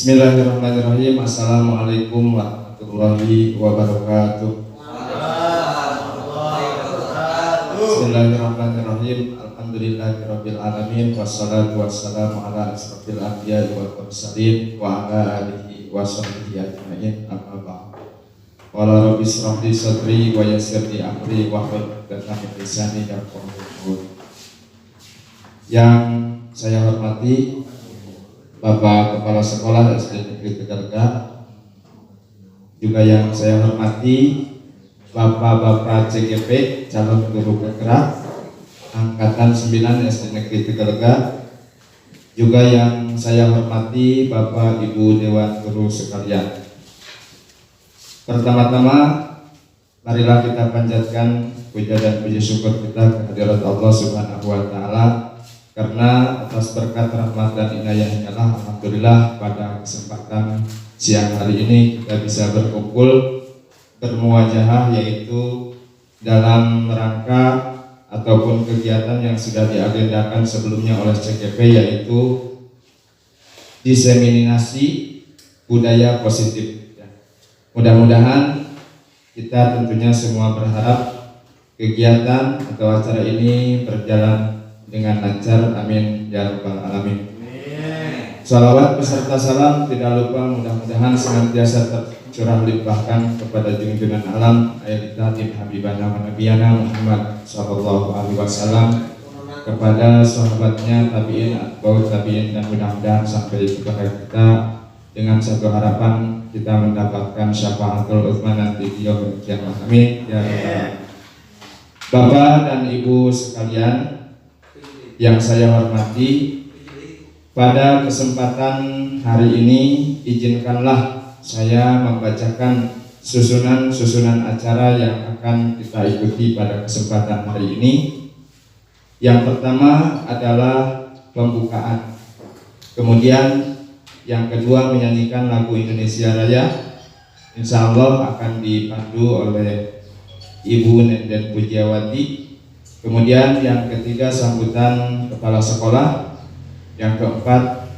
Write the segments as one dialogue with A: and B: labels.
A: Bismillahirrahmanirrahim. Assalamualaikum warahmatullahi wabarakatuh. Bismillahirrahmanirrahim. Alhamdulillahirabbil alamin wassalatu wassalamu ala asrofil anbiya'i wal mursalin wa ala alihi wa sahbihi ajma'in. Amma ba'd. Qala rabbi ishrah li sadri wa yassir li amri wahlul 'uqdatam min lisani yafqahu qawli. Yang saya hormati Bapak Kepala Sekolah SD Negeri Tegalega, juga yang saya hormati Bapak-Bapak CGP calon guru penggerak Angkatan 9 SD Negeri Tegalega, juga yang saya hormati Bapak Ibu Dewan Guru sekalian. Pertama-tama marilah kita panjatkan puja dan puji syukur kita kehadirat Allah Subhanahu wa Ta'ala, karena atas berkat rahmat dan inayahnya lah alhamdulillah pada kesempatan siang hari ini kita bisa berkumpul bermuwajahah, yaitu dalam rangka ataupun kegiatan yang sudah diagendakan sebelumnya oleh CGP, yaitu diseminasi budaya positif. Mudah-mudahan kita tentunya semua berharap kegiatan atau acara ini berjalan dengan lancar, amin ya rabbal alamin. Salawat beserta salam tidak lupa mudah-mudahan senantiasa tercurah limpahkan kepada junjungan alam Sayyidina Habibana wa Nabiyana Muhammad sallallahu alaihi wasallam, kepada sahabatnya, tabi'in, atba'ut tabi'in, dan mudah-mudahan sampai kepada kita dengan satu harapan kita mendapatkan syafaatul utsman nanti di yaumil qiyamah, amin ya rabbal alamin. Bapak dan Ibu sekalian yang saya hormati, pada kesempatan hari ini izinkanlah saya membacakan susunan acara yang akan kita ikuti pada kesempatan hari ini. Yang pertama adalah pembukaan, kemudian yang kedua menyanyikan lagu Indonesia Raya, insya Allah akan dipandu oleh Ibu Nenden Pujiawati. Kemudian yang ketiga sambutan kepala sekolah, yang keempat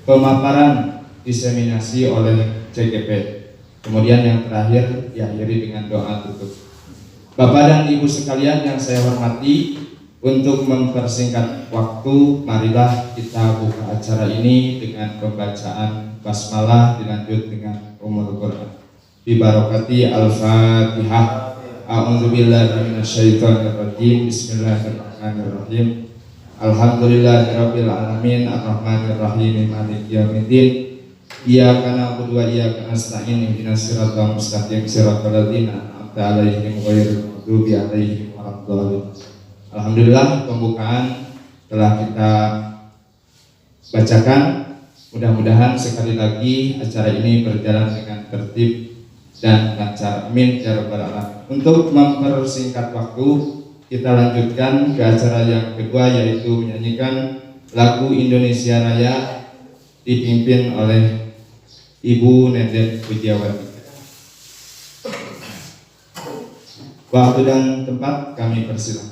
A: pemaparan diseminasi oleh CGP, kemudian yang terakhir diakhiri dengan doa tutup. Bapak dan Ibu sekalian yang saya hormati, untuk mempersingkat waktu, marilah kita buka acara ini dengan pembacaan basmalah dilanjut dengan Ummul Quran. Bi barakati Al-Fatihah. A'udzubillahi minasyaitonirrajim. Bismillahirrahmanirrahim. Alhamdulillahirabbil alamin arrahmanirrahim maliki yaumiddin. Iyyaka na'budu wa iyyaka nasta'in ihdinas siratal mustaqim siratal ladzina an'amta 'alaihim ghairil maghdubi 'alaihim waladdallin. Alhamdulillah, pembukaan telah kita bacakan. Mudah-mudahan sekali lagi acara ini berjalan dengan tertib dan lancar, amin ya rabbal alamin. Untuk mempersingkat waktu, kita lanjutkan ke acara yang kedua, yaitu menyanyikan lagu Indonesia Raya dipimpin oleh Ibu Nenden Pujiawati. Waktu dan tempat kami persilakan.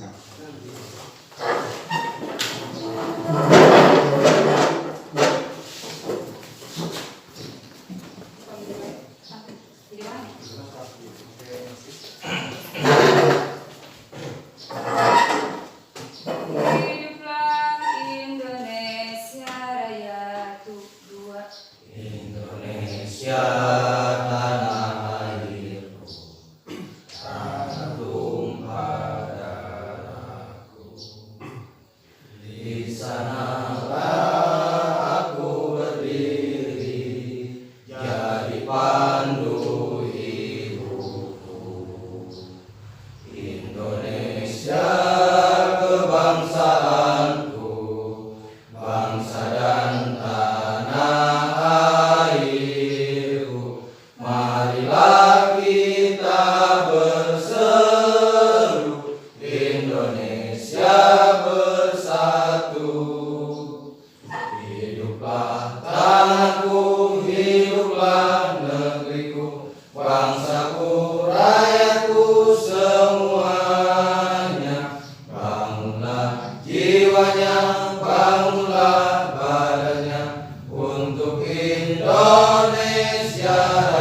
B: Bangunlah badannya untuk Indonesia.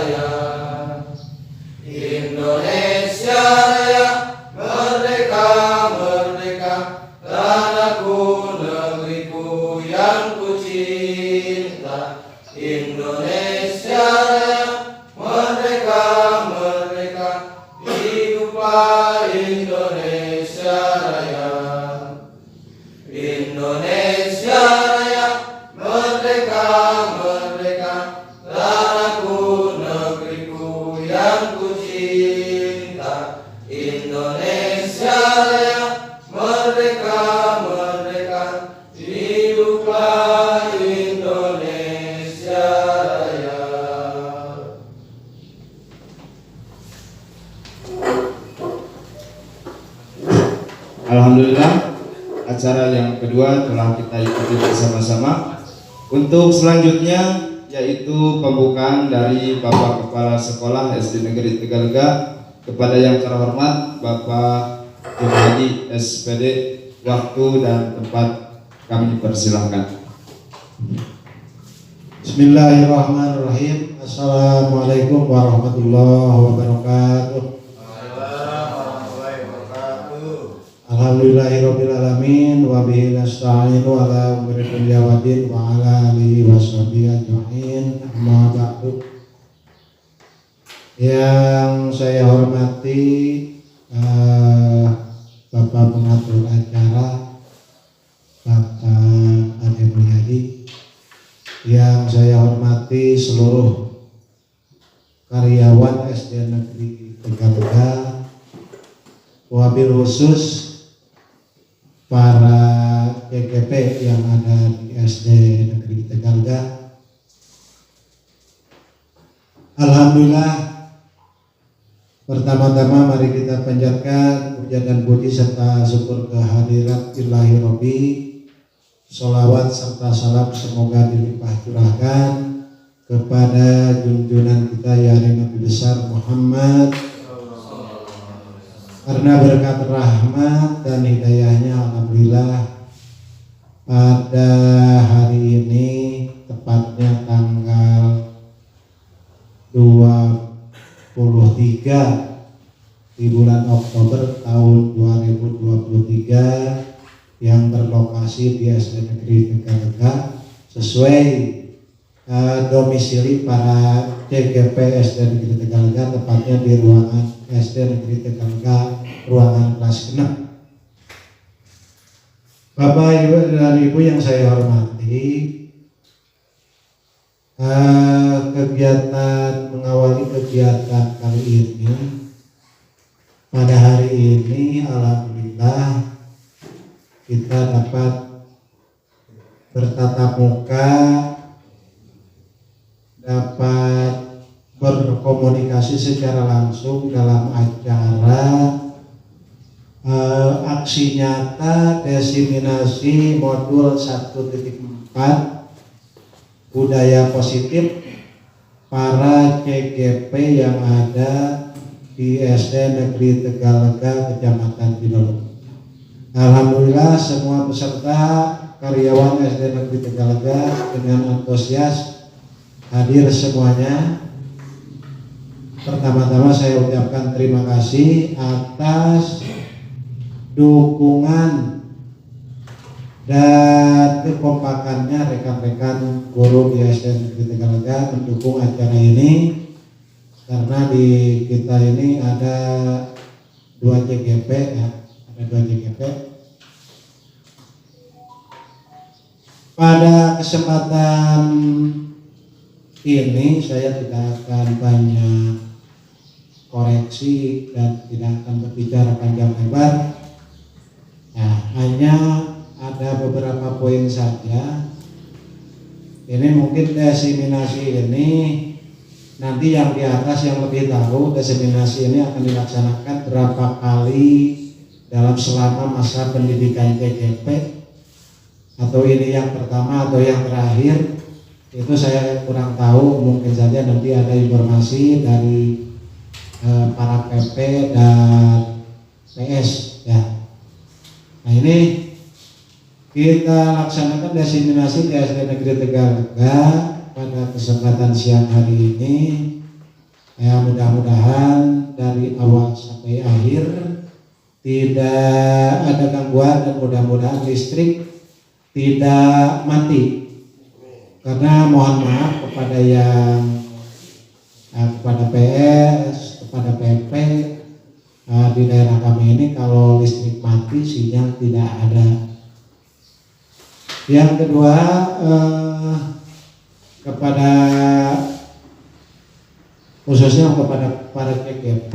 B: Raya. Indonesia Raya, merdeka, merdeka, tanahku, negeriku yang ku cinta. Indonesia Raya, merdeka, merdeka, hiduplah Indonesia Raya. Indonesia Raya, merdeka, merdeka, tanahku, negeriku yang ku cinta. Indonesia Raya, merdeka, merdeka, hiduplah Indonesia Raya.
A: Alhamdulillah, acara yang kedua telah kita ikuti bersama-sama. Untuk selanjutnya yaitu pembukaan dari Bapak Kepala Sekolah SD Negeri Tegalega. Kepada yang terhormat Bapak Jumadi SPD, waktu dan tempat kami persilahkan.
C: Bismillahirrahmanirrahim. Assalamualaikum warahmatullahi wabarakatuh. Alhamdulillahirabbil alamin wa bihi nasta'inu ala umuri dunya waddin wa ala alihi washabihi ajmain. Amma ba'du. Yang saya hormati Bapak pengatur acara, Bapak Ade Mulyadi. Yang saya hormati seluruh karyawan SD Negeri Tegalega, wabil khusus para GGP yang ada di SD Negeri Tegalega. Alhamdulillah, pertama-tama mari kita panjatkan puja dan puji serta syukur kehadirat Ilahi Robbi. Sholawat serta salam semoga dilimpah curahkan kepada junjungan kita yakni Nabi besar Muhammad, karena berkat rahmat dan hidayahnya alhamdulillah pada hari ini, tepatnya tanggal 23 di bulan Oktober tahun 2023, yang berlokasi di SD Negeri Tegalega sesuai domisili para CGP SD Negeri Tegalega, tepatnya di ruangan SD Negeri Tegalega ruangan kelas 6. Bapak, Ibu, dan Ibu yang saya hormati, mengawali kegiatan kali ini, pada hari ini alhamdulillah kita dapat bertatap muka, dapat berkomunikasi secara langsung dalam acara aksi nyata diseminasi modul 1.4 budaya positif para CGP yang ada di SD Negeri Tegalega Kecamatan Binolo. Alhamdulillah semua peserta karyawan SD Negeri Tegalega dengan antusias hadir semuanya. Pertama-tama saya ucapkan terima kasih atas dukungan dan kekompakannya rekan-rekan guru di SD Negeri Tegalega mendukung acara ini, karena di kita ini ada 2 CGP ya, ada 2 CGP. Pada kesempatan ini saya tidak akan banyak koreksi dan tidak akan berbicara panjang lebar. Nah, hanya ada beberapa poin saja. Ini mungkin diseminasi ini nanti yang di atas yang lebih tahu, diseminasi ini akan dilaksanakan berapa kali dalam selama masa pendidikan CGP, atau ini yang pertama atau yang terakhir, itu saya kurang tahu. Mungkin saja nanti ada informasi dari para PP dan PS ya. Nah, ini kita laksanakan diseminasi di SD Negeri Tegalega pada kesempatan siang hari ini Ya, mudah-mudahan dari awal sampai akhir tidak ada gangguan dan mudah-mudahan listrik tidak mati. Karena mohon maaf kepada kepada PS, kepada PP di daerah kami ini, kalau listrik mati sinyal tidak ada. Yang kedua, kepada khususnya kepada para CGP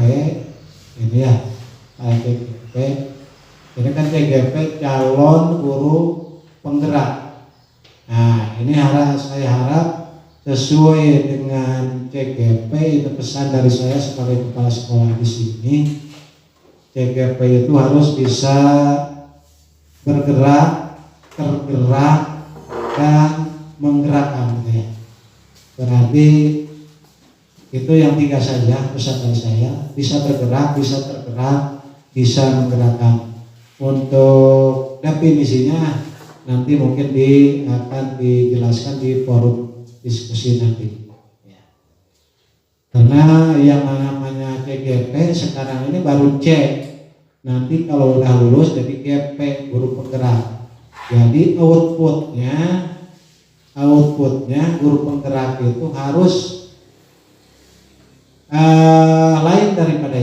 C: ini ya, para CGP ini kan CGP calon guru penggerak. Nah, ini saya harap sesuai dengan CGP, itu pesan dari saya sebagai kepala sekolah di sini. CGP itu harus bisa bergerak, tergerak, dan menggerakkan, gitu ya. Berarti itu yang 3 saja pesan dari saya: bisa bergerak, bisa tergerak, bisa menggerakkan. Untuk definisinya nanti mungkin akan dijelaskan di forum diskusi nanti. Karena yang namanya CGP sekarang ini baru C, nanti kalau udah lulus jadi GP, guru penggerak. Jadi outputnya guru penggerak itu harus lain daripada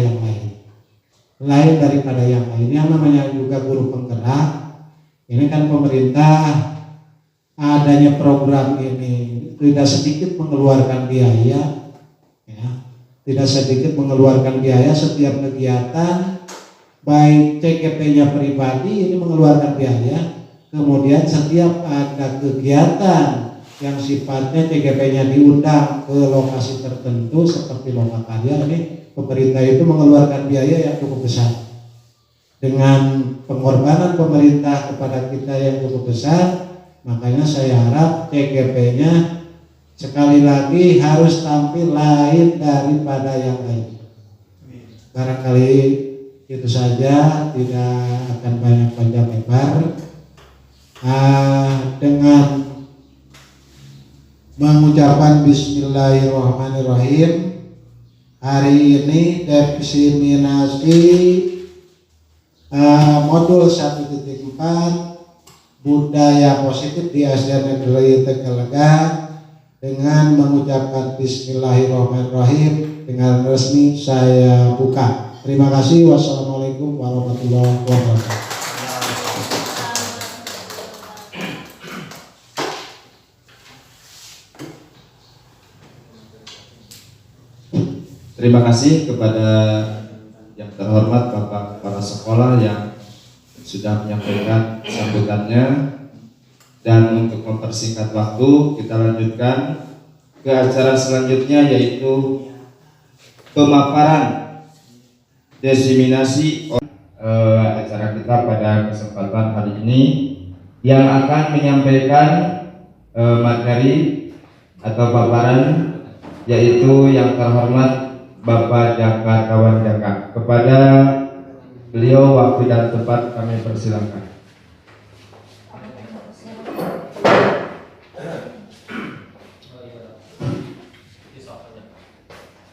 C: yang lain. Yang namanya juga guru penggerak. Ini kan pemerintah adanya program ini tidak sedikit mengeluarkan biaya, ya. Tidak sedikit mengeluarkan biaya setiap kegiatan, baik CGP-nya pribadi ini mengeluarkan biaya. Kemudian setiap ada kegiatan yang sifatnya CGP-nya diundang ke lokasi tertentu seperti lomba karya, ini pemerintah itu mengeluarkan biaya yang cukup besar. Dengan pengorbanan pemerintah kepada kita yang cukup besar, makanya saya harap CGP-nya sekali lagi harus tampil lain daripada yang lain. Barangkali itu saja, tidak akan banyak panjang lebar. Dengan mengucapkan Bismillahirrahmanirrahim, hari ini diseminasi modul 1.4 budaya positif di SD Negeri Tegalega dengan mengucapkan Bismillahirrahmanirrahim dengan resmi saya buka. Terima kasih. Wassalamualaikum warahmatullahi wabarakatuh.
A: Terima kasih kepada yang terhormat Bapak Kepala Sekolah yang sudah menyampaikan sambutannya. Dan untuk mempersingkat waktu, kita lanjutkan ke acara selanjutnya, yaitu pemaparan diseminasi acara kita pada kesempatan hari ini, yang akan menyampaikan materi atau paparan yaitu yang terhormat Bapak Jaka Kawan Jaka. Kepada beliau waktu dan tempat kami persilakan.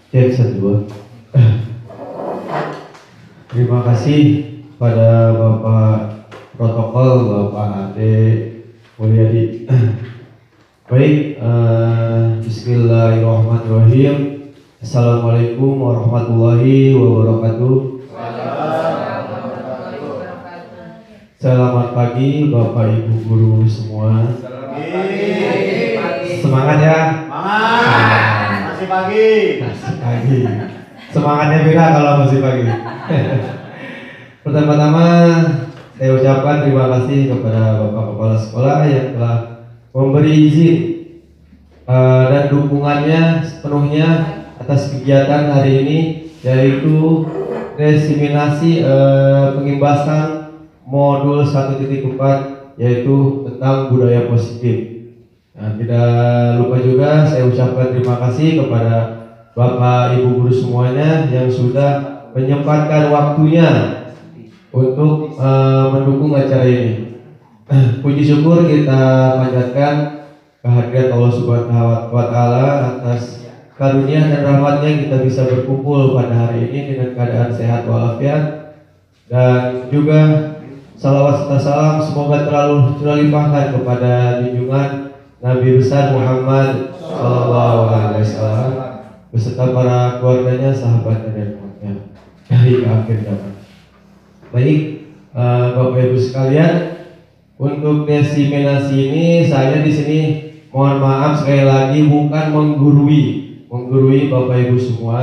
D: Cek 1 2. Terima kasih pada Bapak Protokol, Bapak Ade Mulyadi. Baik, Bismillahirrahmanirrahim. Assalamualaikum warahmatullahi wabarakatuh. Selamat pagi Bapak Ibu guru semua. Semangat ya.
B: Masih pagi.
D: Semangatnya beda kalau masih pagi. Pertama-tama saya ucapkan terima kasih kepada Bapak Kepala Sekolah yang telah memberi izin dan dukungannya sepenuhnya atas kegiatan hari ini, yaitu diseminasi pengimbasan modul 1.4 yaitu tentang budaya positif. Nah, tidak lupa juga saya ucapkan terima kasih kepada Bapak Ibu guru semuanya yang sudah menyempatkan waktunya untuk mendukung acara ini. Puji syukur kita panjatkan kehadirat Allah Subhanahu wa Ta'ala atas karunia dan rahmatnya kita bisa berkumpul pada hari ini dengan keadaan sehat walafiat, dan juga salawat serta salam semoga terlimpahkan kepada junjungan Nabi besar Muhammad Sallallahu Alaihi Wasallam beserta para keluarganya, sahabatnya dan umatnya dari akhir zaman. Baik, Bapak Ibu sekalian, untuk diseminasi ini saya di sini mohon maaf sekali lagi bukan menggurui Bapak Ibu semua,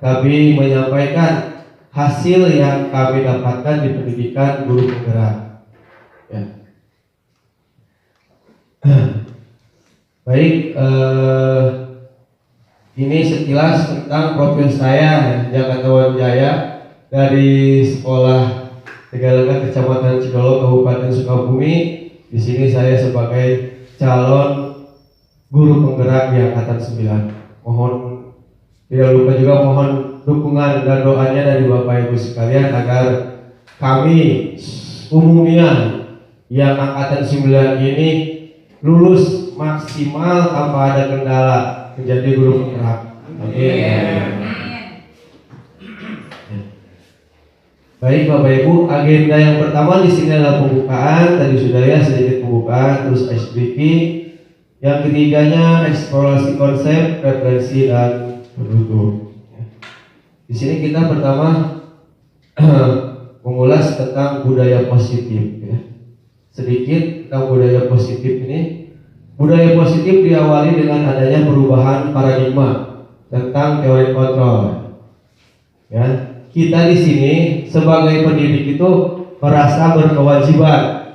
D: tapi menyampaikan hasil yang kami dapatkan di pendidikan guru penggerak. Ya. Baik, ini sekilas tentang profil saya, Jakarta Wijaya, dari sekolah Tegalega Kecamatan Cidolo Kabupaten Sukabumi. Di sini saya sebagai calon guru penggerak di angkatan 9. Mohon tidak lupa juga mohon dukungan dan doanya dari Bapak Ibu sekalian agar kami umumnya yang angkatan 9 ini lulus maksimal tanpa ada kendala menjadi guru penggerak. Amin. Baik Bapak Ibu, agenda yang pertama di sini adalah pembukaan. Tadi sudah ya sedikit pembukaan, terus icebreaking. Yang ketiganya eksplorasi konsep, referensi dan penutup. Di sini kita pertama mengulas tentang budaya positif. Ya. Sedikit tentang budaya positif ini. Budaya positif diawali dengan adanya perubahan paradigma tentang teori kontrol. Ya, kita di sini sebagai pendidik itu merasa berkewajiban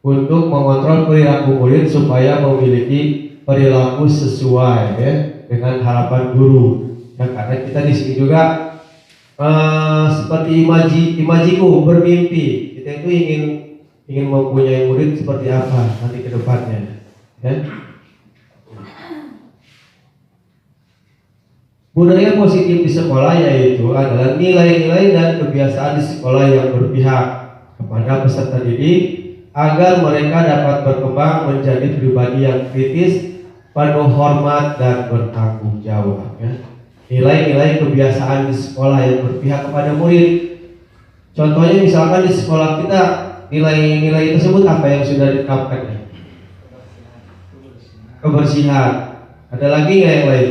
D: untuk mengontrol perilaku murid supaya memiliki perilaku sesuai ya, dengan harapan guru. Ya, karena kita di sini juga seperti imajiku bermimpi, kita itu ingin mempunyai murid seperti apa nanti ke depannya. Ya. Budaya positif di sekolah yaitu adalah nilai-nilai dan kebiasaan di sekolah yang berpihak kepada peserta didik agar mereka dapat berkembang menjadi pribadi yang kritis, penuh hormat dan bertanggung jawab. Ya. Nilai-nilai kebiasaan di sekolah yang berpihak kepada murid. Contohnya misalkan di sekolah kita nilai-nilai tersebut apa yang sudah diterapkan? Kebersihan. Ada lagi nggak yang lain?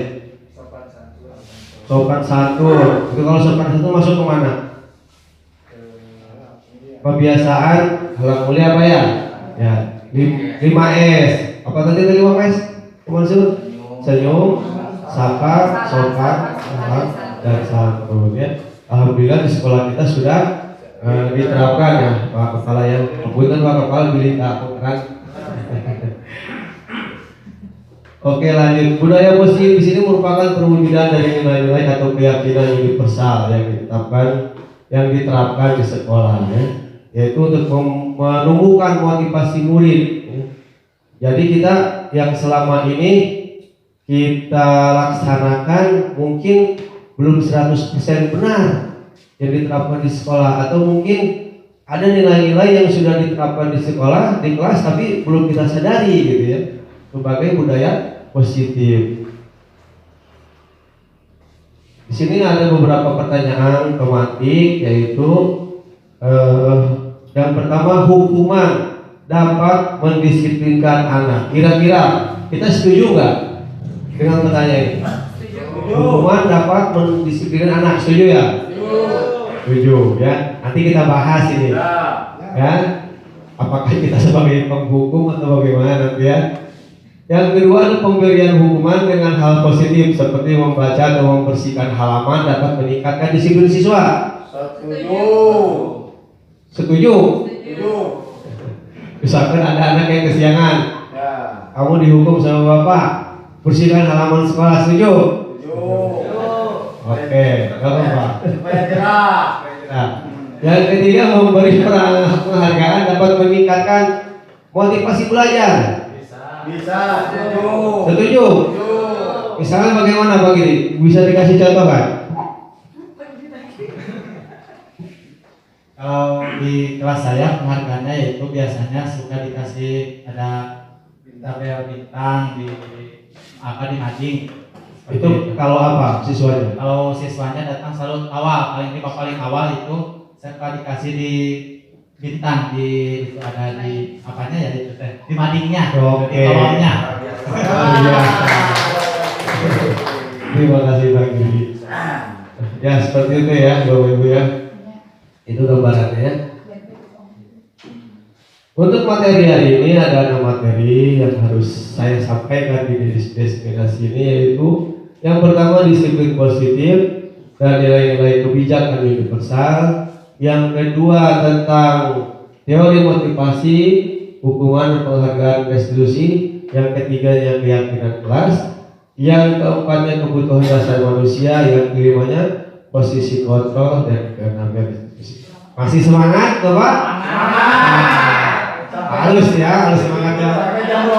D: Sopan santun. Itu kalau sopan santun masuk ke mana? Kebiasaan halal mulia apa ya? Ya, 5S. Apa tadi 5S? Maksud senyum, sapa, sopan, ramah, dan santun. Ya. Alhamdulillah di sekolah kita sudah diterapkan ya, Pak Kepala yang kemudian Pak Kepala pilih aku kan. Oke lanjut, budaya positif di sini merupakan perwujudan dari nilai-nilai atau keyakinan universal yang diterapkan di sekolah, ya. Yaitu untuk menumbuhkan motivasi murid. Ya. Jadi kita yang selama ini kita laksanakan mungkin belum 100% benar yang diterapkan di sekolah, atau mungkin ada nilai-nilai yang sudah diterapkan di sekolah di kelas tapi belum kita sadari gitu ya, sebagai budaya positif. Di sini ada beberapa pertanyaan tematik, yaitu yang pertama, hukuman dapat mendisiplinkan anak. Kira-kira kita setuju nggak dengan pertanyaan ini? Hukuman dapat mendisiplinkan anak, setuju ya? Setuju ya. Nanti kita bahas ini, ya. Apakah kita sebagai penghukum atau bagaimana nanti ya? Yang kedua adalah pemberian hukuman dengan hal positif seperti membaca atau membersihkan halaman dapat meningkatkan disiplin siswa.
B: Setuju.
D: Setuju?
B: Setuju.
D: Misalkan ada anak yang kesiangan,
B: Ya.
D: kamu dihukum sama bapak, bersihkan halaman sekolah, setuju?
B: Setuju.
D: Oke, gak apa-apa.
B: Supaya jelas.
D: Nah, yang ketiga memberi penghargaan dapat meningkatkan motivasi belajar.
B: Bisa. Setuju.
D: Setuju?
B: Setuju.
D: Misalnya bagaimana Pak Giri? Bisa dikasih contoh kan?
C: Kalau di kelas saya penghargaannya itu biasanya suka dikasih ada tabel bintang di apa di mading.
D: Itu kalau apa siswanya?
E: Kalau siswanya datang selalu awal, paling awal itu saya dikasih di bintang itu ada di apanya ya itu teh di madingnya,
D: Oke.
E: di kolomnya.
D: Luar biasa. Terima kasih Bang Giri. Ya seperti itu ya Bapak Ibu ya. Itu gambarannya ya. Untuk materi hari ini ada 6 materi yang harus saya sampaikan di destinasi ini, yaitu yang pertama disiplin positif dan nilai-nilai kebijakan universal. Yang kedua tentang teori motivasi, hukuman, penghargaan, restitusi. Yang ketiganya keyakinan kelas. Yang keempatnya kebutuhan dasar manusia. Yang kelimanya posisi kontrol dan keenamnya restitusi. Masih semangat Bapak? Halus ya, harus semangat ya.
B: Sampai jam 12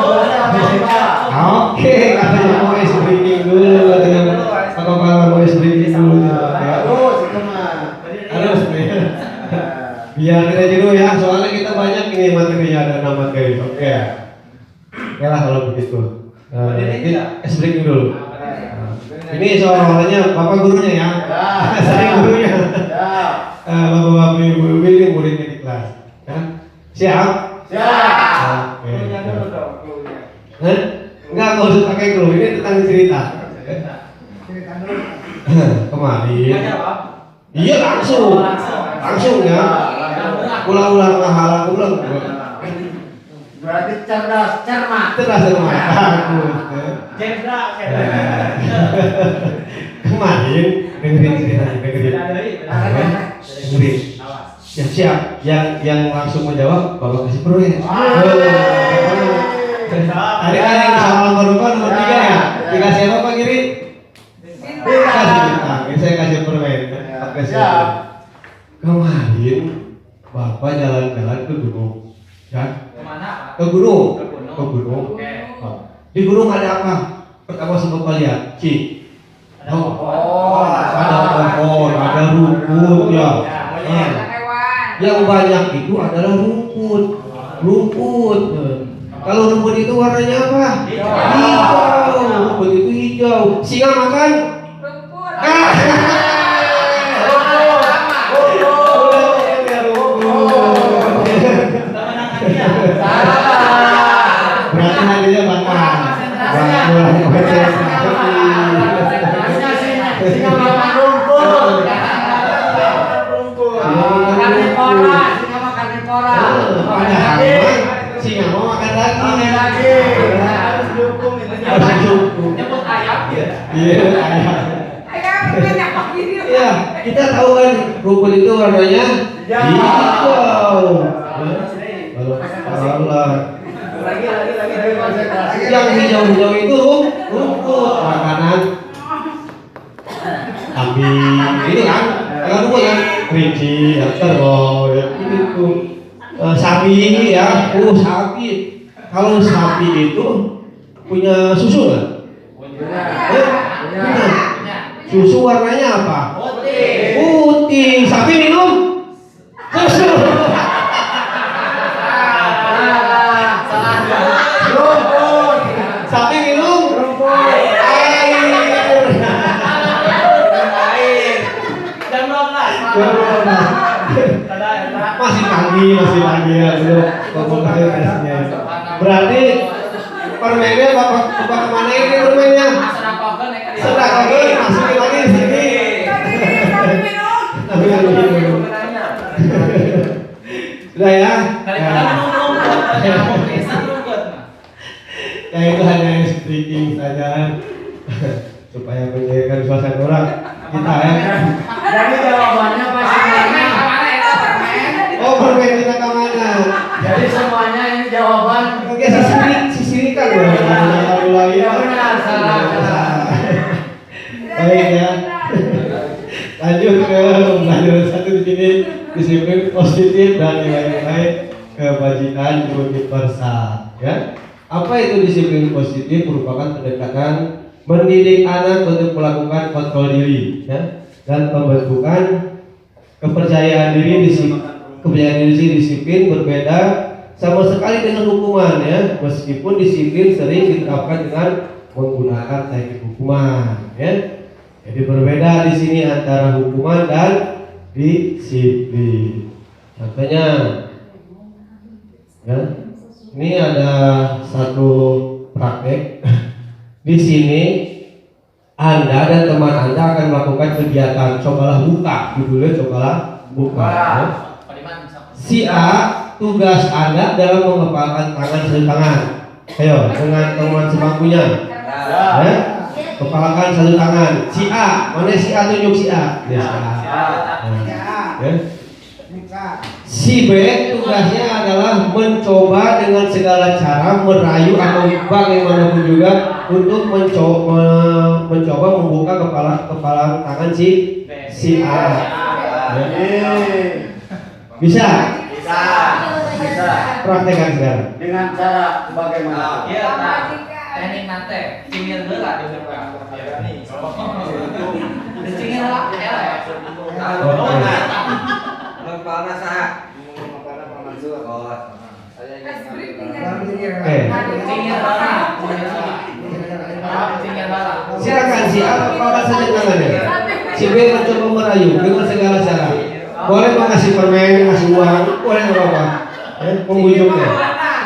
D: Oke, katanya mau ice breaking dulu, katanya kalau mau ice breaking dulu.
B: Terus itu mah.
D: Harus nih. Biar kita dulu ya, soalnya kita banyak ini materinya, ada 6 materi. Oke. Oke lah kalau begitu. Kita ice breaking dulu. Ini soalnya bapak gurunya ya, saya gurunya. Bapak-bapak ibu-ibu ini muridnya di kelas. Ya. Siap?
B: Siap.
D: Oke. Enggak usah pakai clue, ini tentang cerita. Kemarin. Iya langsung ya. Ulang-ulang halang ulang.
B: Berarti cerdas, cermat.
D: Cerdas. Kemarin dengerin ceritanya, dengerin. Siap. Yang langsung menjawab bapak kasih permen. Tadi kan yang soal nomor 3 ya. Dikasih apa Pak Giri? Kasih bintang. Ini saya kasih permen. Oke, siap. Kemarin bapak jalan-jalan ke gunung. Ya?
E: Kemana?
D: Ke gunung.
E: Oke.
D: Di gunung ada apa? Pertama bapak lihat, ada pohon, ada rumput ya. Yang banyak itu adalah rumput. Kalau rumput itu warnanya apa? Hijau. Rumput itu hijau. Singa makan? Berarti hadiahnya makan.
B: Singa makan rumput. Singa makan kora.
D: Singa mau makan lagi.
B: Harus dihukum itu.
D: Harus dihukum.
E: Nyebut ayam ya.
D: Iya, ayam. Iya, kita tahu kan rumput itu warnanya hijau. Allah.
B: Lagi.
D: Yang hijau-hijau itu rumput makanan kambing. Ini kan rumput kan kelinci, kerbau, ya itu sapi ya. Sapi. Kalau sapi itu punya susu nggak? Punya. Susu warnanya apa? Putih. Sapi minum susu. Sapi minum air.
E: Jam 12.
D: Masih pagi ya belum ngomong air tesnya. Berarti permennya bapak kemana ini permennya? Sedang lagi masukin lagi di sini. Sudah ya. Ya itu hanya speaking saja supaya menjadikan suasana orang kita ya.
B: Jadi jawabannya pasti semuanya.
D: Oh permen kita ke mana?
B: Jadi semuanya ini jawaban.
D: Oke sisirikan loh.
B: Ya benar, salah.
D: Baik ya. Lanjut ke pelajaran 1 di sini, disiplin positif dan nilai-nilai kebajikan universal. Ya. Apa itu disiplin positif? Merupakan pendekatan mendidik anak untuk melakukan kontrol diri, ya, dan pembentukan kepercayaan diri disiplin berbeda sama sekali dengan hukuman, ya. Meskipun disiplin sering diterapkan dengan menggunakan teknik hukuman, ya. Jadi berbeda di sini antara hukuman dan disiplin. Contohnya, ya, ini ada satu praktek. Di sini Anda dan teman Anda akan melakukan kegiatan. Cobalah buka, judulnya cobalah buka. Ya. Si A, tugas Anda adalah mengepalkan tangan satu tangan. Ayo, dengan teman sebangkunya. Ya. Kepalakan satu tangan. Si A, mana si A, tunjuk si A. Ya, si A. Ya. Si B tugasnya adalah mencoba dengan segala cara merayu atau bagaimanapun juga untuk mencoba membuka kepala tangan si A. Ya. Bisa?
B: Bisa.
D: Praktekkan sekarang.
B: Dengan cara bagaimana?
F: teknik nate cingir berat di depan cingir lah ya
B: Kepala sah.
F: cingir bala
D: Silakan si A apa saja tangannya. Si B mencoba merayu dengan segala cara. Boleh mengasih permen, ngasih uang, boleh nggak apa-apa. Membujuknya.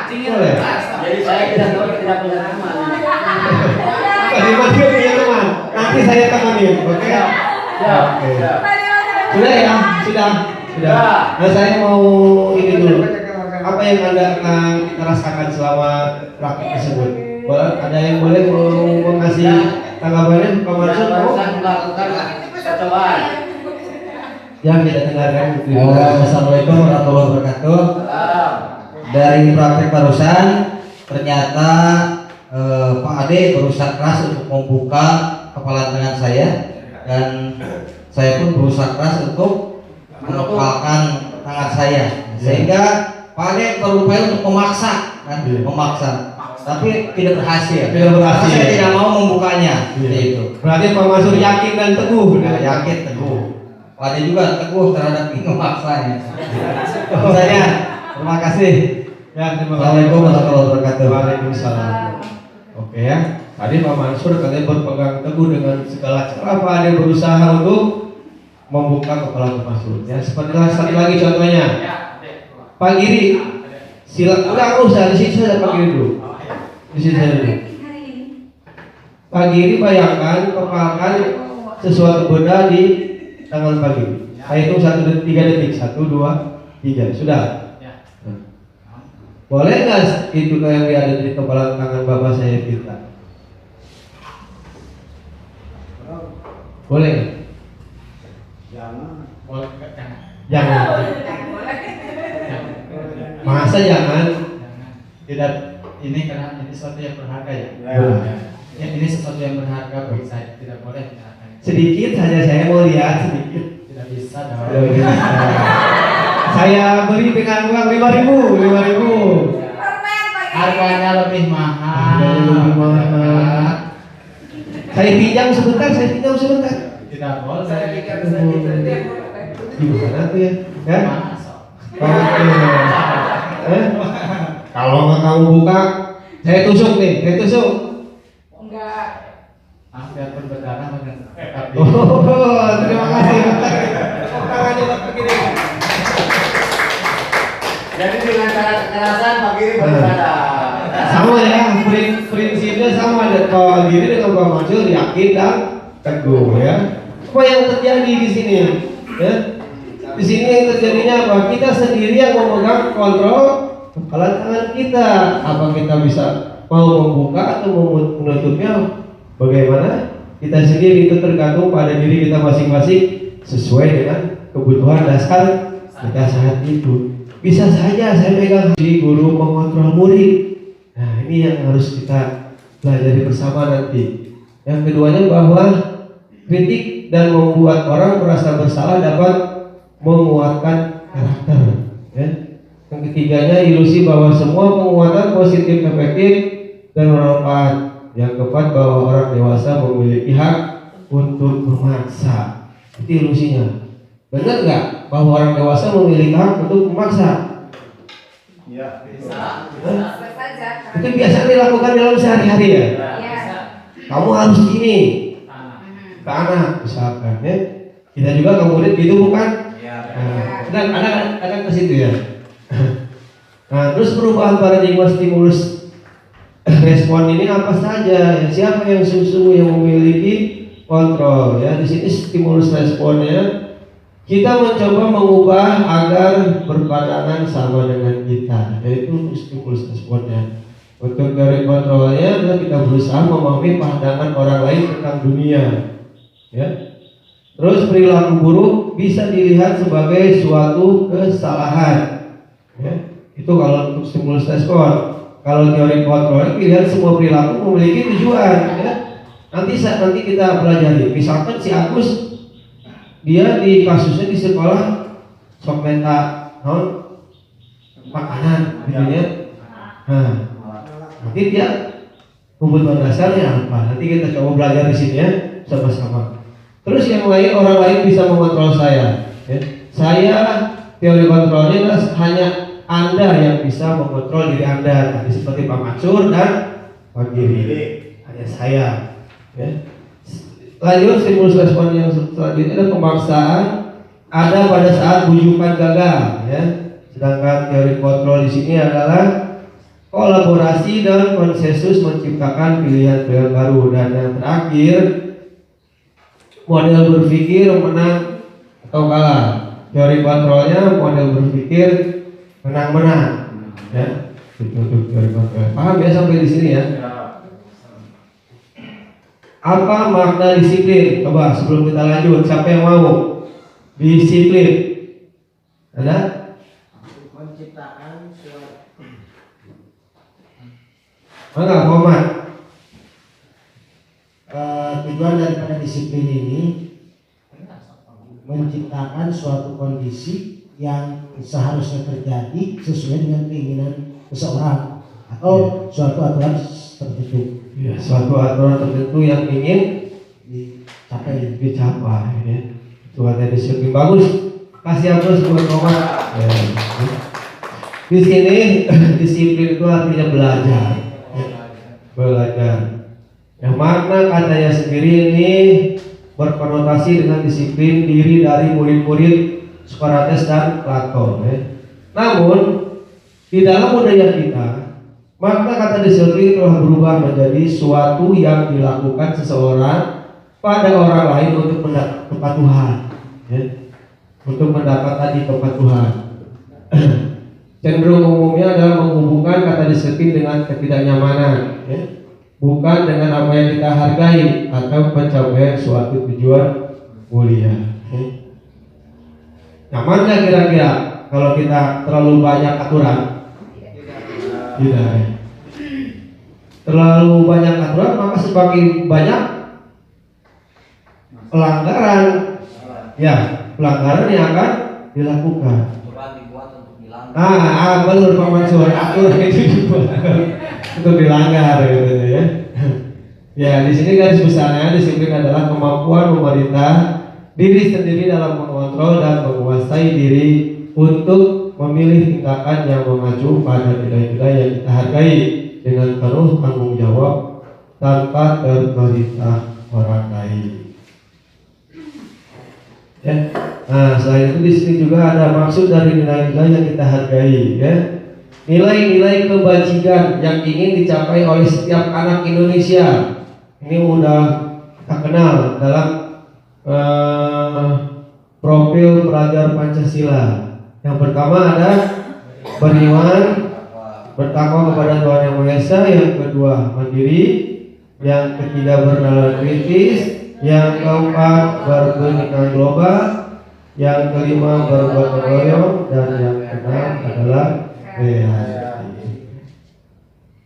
D: Boleh.
B: Jadi saya tidak punya teman.
D: Tadi masih punya teman. Nanti saya temanin, oke?
B: Ya.
D: Oke. Sudah ya, sudah. Nah saya mau ini dulu. Apa yang Anda akan rasakan selama praktik tersebut? Ada yang boleh mau mengasih tanggapannya? Pak Mansur mau?
B: Barusan melakukan percobaan.
D: Ya kita dengarkan.
G: Assalamualaikum warahmatullahi wabarakatuh. Dari praktek barusan ternyata Pak Ade berusaha keras untuk membuka kepala tangan saya dan saya pun berusaha keras untuk mengepalkan tangan saya sehingga Pak Ade berupaya untuk memaksa kan? Memaksa tapi tidak berhasil. Karena saya tidak mau membukanya. Itu.
D: Berarti Pak Mansur yakin dan teguh.
G: Nah, yakin teguh. Pak Ade juga teguh terhadap memaksanya. Saya terima kasih.
D: Ya, terima kasih.
G: Assalamualaikum warahmatullahi wabarakatuh.
D: Waalaikumsalam. Oke ya. Tadi Pak Mansur katanya berpegang teguh dengan segala cara. Pak Ade berusaha untuk membuka kepala Pak Mansur. Ya, seperti lagi contohnya. Pak Giri, silakan usah di sini saja Pak Giri dulu. Di sini saja dulu. Pak Giri bayangkan kepalkan sesuatu benda di tangan Pak Giri. Saya hitung 3 detik. 1, 2, 3. Sudah. Boleh nggak itu yang ada di kepala tangan bapak saya kita? Boleh nggak? Jangan. Masa jangan?
E: Tidak, ini karena ini sesuatu yang berharga ya. Ya, ini sesuatu yang berharga bagi saya, tidak boleh menyalahkan.
D: Sedikit saja saya mau lihat sedikit.
E: Tidak bisa dong.
D: Tidak bisa. Saya beri dengan uang 5.000.
E: Harganya lebih mahal.
D: Lebih mahal. Saya pinjam sebentar.
E: Tidak boleh.
D: Gimana tuh ya? Ya?
E: Masuk.
D: Oke. Kalau nggak kamu buka, saya tusuk nih.
E: Ah, biarpun berdarah tetap
D: Oh, terima kasih. Tangannya Pak Giri.
B: Jadi dengan cara kekerasan Pak Giri baru sadar.
D: Sama ya, prinsipnya sama. Pak Giri dengan Pak Mansur yakin dan teguh ya. Apa yang terjadi di sini? Ya? Di sini yang terjadinya apa? Kita sendiri yang memegang kontrol kepala tangan kita. Apa kita bisa mau membuka atau menutupnya? Bagaimana? Kita sendiri itu tergantung pada diri kita masing-masing sesuai dengan kebutuhan dasar kita saat itu. Bisa saja saya pegang di guru mengontrol murid. Nah ini yang harus kita pelajari bersama nanti. Yang keduanya bahwa kritik dan membuat orang merasa bersalah dapat menguatkan karakter. Ya. Yang ketiganya ilusi bahwa semua penguatan positif efektif dan bermanfaat. Yang keempat bahwa orang dewasa memiliki hak untuk memaksa. Itu ilusinya. Benar nggak bahwa orang dewasa memiliki hak untuk memaksa?
B: Iya.
F: Bisa.
D: Itu biasa dilakukan dalam sehari-hari ya. kamu harus gini ke anak misalkan ya. Kita juga ke murid gitu bukan? Kadang ke situ ya. Nah, terus perubahan paradigma stimulus respon ini apa saja? Siapa yang sungguh yang memiliki kontrol ya? Di sini stimulus responnya kita mencoba mengubah agar berpadangan sama dengan kita, yaitu untuk stimulus responnya. Untuk teori kontrolnya adalah kita berusaha memahami pandangan orang lain tentang dunia ya. Terus perilaku buruk bisa dilihat sebagai suatu kesalahan ya. Itu kalau untuk stimulus respon. Kalau teori kontrol dilihat semua perilaku memiliki tujuan ya. Nanti kita pelajari. Misalkan si Agus dia di kasusnya di sekolah sok minta makanan gitu ya. Nah, nanti dia kebutuhan dasarnya apa? Nanti kita coba belajar di sini ya sama-sama. Terus yang lain, orang lain bisa mengontrol saya ya. Saya teori kontrolnya adalah hanya Anda yang bisa mengontrol diri Anda. Tadi seperti Pak Mansur dan Pak Giri, hanya saya ya. Lanjut stimulus respon yang selanjutnya adalah pemaksaan ada pada saat bujukan gagal ya. Sedangkan teori kontrol di sini adalah kolaborasi dan konsensus menciptakan pilihan-pilihan baru. Dan yang terakhir model berpikir menang atau kalah. Teori kontrolnya model berpikir menang-menang ya. Untuk teori kontrol. Paham ya sampai di sini ya? Apa makna disiplin? Coba sebelum kita lanjut, siapa yang mau? Disiplin. Ada?
C: Menciptakan suatu.
D: Enggak, Muhammad.
C: Tujuan daripada disiplin ini menciptakan suatu kondisi yang seharusnya terjadi sesuai dengan keinginan seseorang atau suatu aturan tertentu.
D: Ya, suatu aturan tertentu yang ingin dicapai ya. Itu ada disiplin bagus. Kasih aplaus buat Muhammad. Ya. Di sini disiplin itu artinya belajar. Ya. Belajar. Yang makna katanya sendiri ini berkonotasi dengan disiplin diri dari murid-murid Sokrates dan Plato ya. Namun di dalam budaya kita makna kata disiplin telah berubah menjadi suatu yang dilakukan seseorang pada orang lain untuk mendapat kepatuhan ya. Untuk mendapat tadi kepatuhan. Cenderung umumnya adalah menghubungkan kata disiplin dengan ketidaknyamanan ya. Bukan dengan apa yang kita hargai atau pencapaian suatu tujuan mulia ya. Nyaman nggak kira-kira kalau kita terlalu banyak aturan? Tidak. Terlalu banyak aturan maka semakin banyak pelanggaran. Ya, pelanggaran yang akan dilakukan. Benar Pak Mansur, aturan itu dibuat untuk dilanggar gitu ya. Ya, di sini garis besarnya disiplin adalah kemampuan pemerintah diri sendiri dalam mengontrol dan menguasai diri untuk memilih tindakan yang mengacu pada nilai-nilai yang kita hargai dengan penuh tanggung jawab tanpa terperintah orang lain. Ya. Nah, selain itu di sini juga ada maksud dari nilai-nilai yang kita hargai. Ya. Nilai-nilai kebajikan yang ingin dicapai oleh setiap anak Indonesia. Ini udah kita kenal dalam profil pelajar Pancasila. Yang pertama ada beriman, bertakwa kepada Tuhan Yang Maha Esa. Yang kedua mandiri. Yang ketiga bernalar kritis. Yang keempat berpendidikan global. Yang kelima bergotong royong. Dan yang keenam adalah kreatif.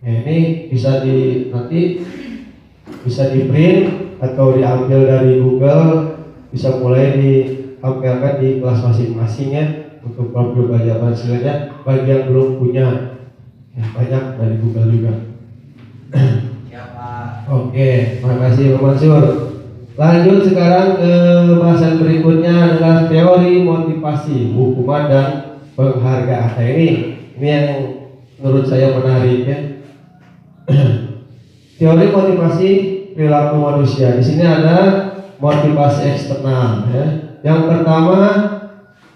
D: Ini bisa di print atau diambil dari Google, bisa mulai ditampilkan di kelas masing-masing ya. Untuk profil belajar Pancasila bagi yang belum punya ya, banyak dari Google juga. Oke, makasih Pak Mansur. Lanjut sekarang ke bahasan berikutnya adalah teori motivasi, hukuman dan penghargaan. Nah, ini yang menurut saya menarik ya. Teori motivasi perilaku manusia. Di sini ada motivasi eksternal. Ya. Yang pertama,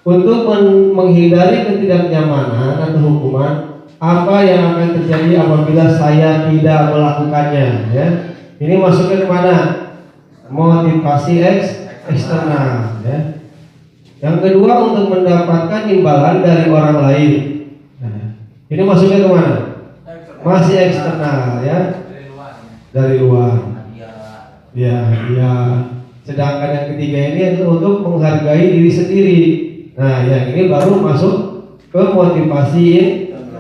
D: untuk menghindari ketidaknyamanan atau hukuman, apa yang akan terjadi apabila saya tidak melakukannya? Ya. Ini masuknya kemana? Motivasi eksternal. Ya. Yang kedua, untuk mendapatkan imbalan dari orang lain. Nah, ini masuknya kemana? Masih eksternal, ya, dari luar. Ya. Sedangkan yang ketiga ini adalah untuk menghargai diri sendiri. Nah, yang ini baru masuk ke motivasi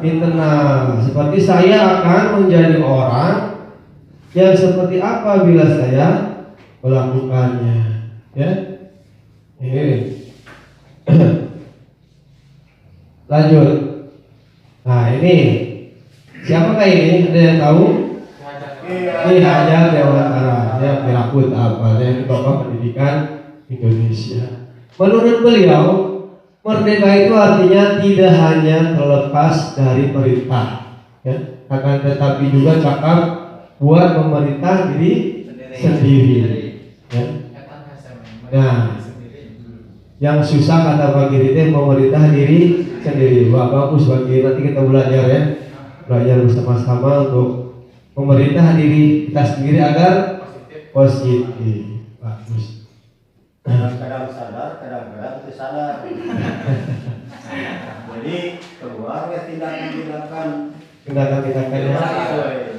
D: internal. Seperti saya akan menjadi orang yang seperti apa bila saya melakukannya. Ya, ini. Lanjut. Nah, ini siapakah ini? Ada yang tahu? Ini hanya Dewantara. Ya, Mirakut apa? Yang Bapak Pendidikan Indonesia. Menurut beliau, merdeka itu artinya tidak hanya terlepas dari perintah, ya, akan tetapi juga cakap buat memerintah diri sendiri. Ya. Nah, yang susah kata Pak Giri itu memerintah diri sendiri. Wah, bagus Pak Giri, nanti kita belajar ya, belajar bersama-sama untuk memerintah diri kita sendiri agar positif. Bagus.
B: Kadang-kadang sadar, kadang berat itu sadar. Jadi keluar ya tindakan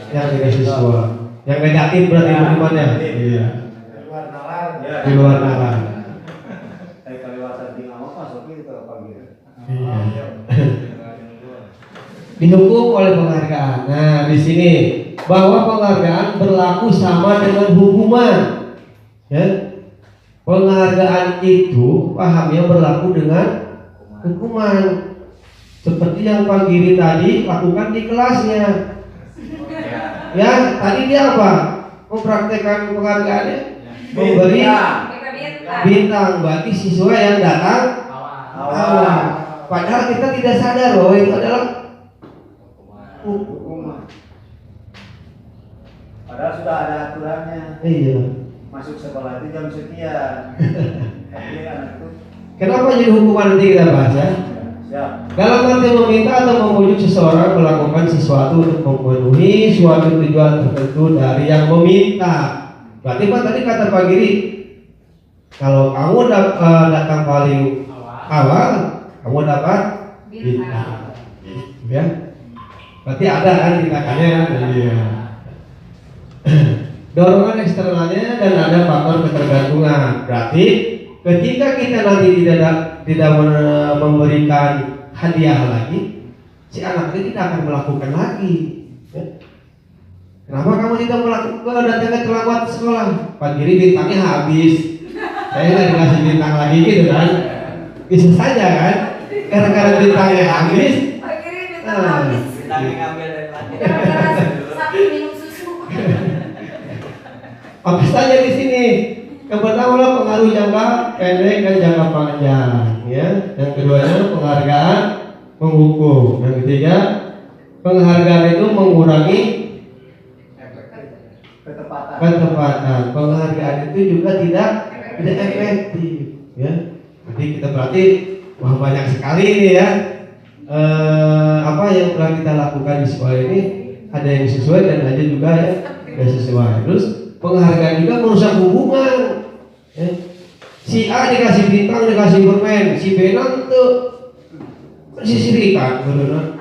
D: yang tidak sesuai, yang negatif berarti hukumannya. Iya. Di luar nalar. Dihukum oleh penghargaan. Nah, di sini bahwa penghargaan berlaku sama dengan hukuman. Ya. Penghargaan itu pahamnya berlaku dengan hukuman. Seperti yang Pak Giri tadi lakukan di kelasnya. Ya, tadi dia apa? Mempraktekkan penghargaannya, memberi bintang bagi siswa yang datang awal. Padahal kita tidak sadar bahwa itu adalah hukuman.
B: Padahal sudah ada aturannya.
D: Iya.
B: Masuk sekolah itu jam sekian. Tapi anak itu.
D: Kenapa jadi hukuman nanti kita bahas ya?
B: Siap.
D: Dalam arti meminta atau memujuk seseorang melakukan sesuatu untuk memenuhi suatu tujuan tertentu dari yang meminta. Berarti Pak tadi kata Pak Giri, kalau kamu datang paling awal, kamu dapat bintang. Ya. Berarti ada kan tindakannya kan? Iya. Dorongan eksternalnya dan ada faktor ketergantungan. Berarti ketika kita nanti tidak memberikan hadiah lagi, si anak itu tidak akan melakukan lagi. Ya. Kenapa kamu tidak melakukan datangnya terlambat sekolah? Pak Giri bintangnya habis. Saya nggak dikasih bintang lagi gitu kan? Bisa saja kan? Gara-gara bintangnya habis.
H: Pak Giri bintang habis.
F: Bintangnya ngambil dari lagi.
H: Gara-gara sapi minum susu.
D: Apa saja di sini? Yang pertama adalah pengaruh jangka pendek dan jangka panjang, ya. Yang keduanya penghargaan menghukum. Yang ketiga, penghargaan itu mengurangi ketepatan. Penghargaan itu juga tidak efektif, ya. Jadi kita berarti wah banyak sekali ini ya. Apa yang telah kita lakukan di sekolah ini ada yang sesuai dan ada juga yang tidak sesuai. Terus penghargaan juga merusak hubungan. Ya. Si A dikasih bintang, dikasih permen, si B nanti sisirikan, benar.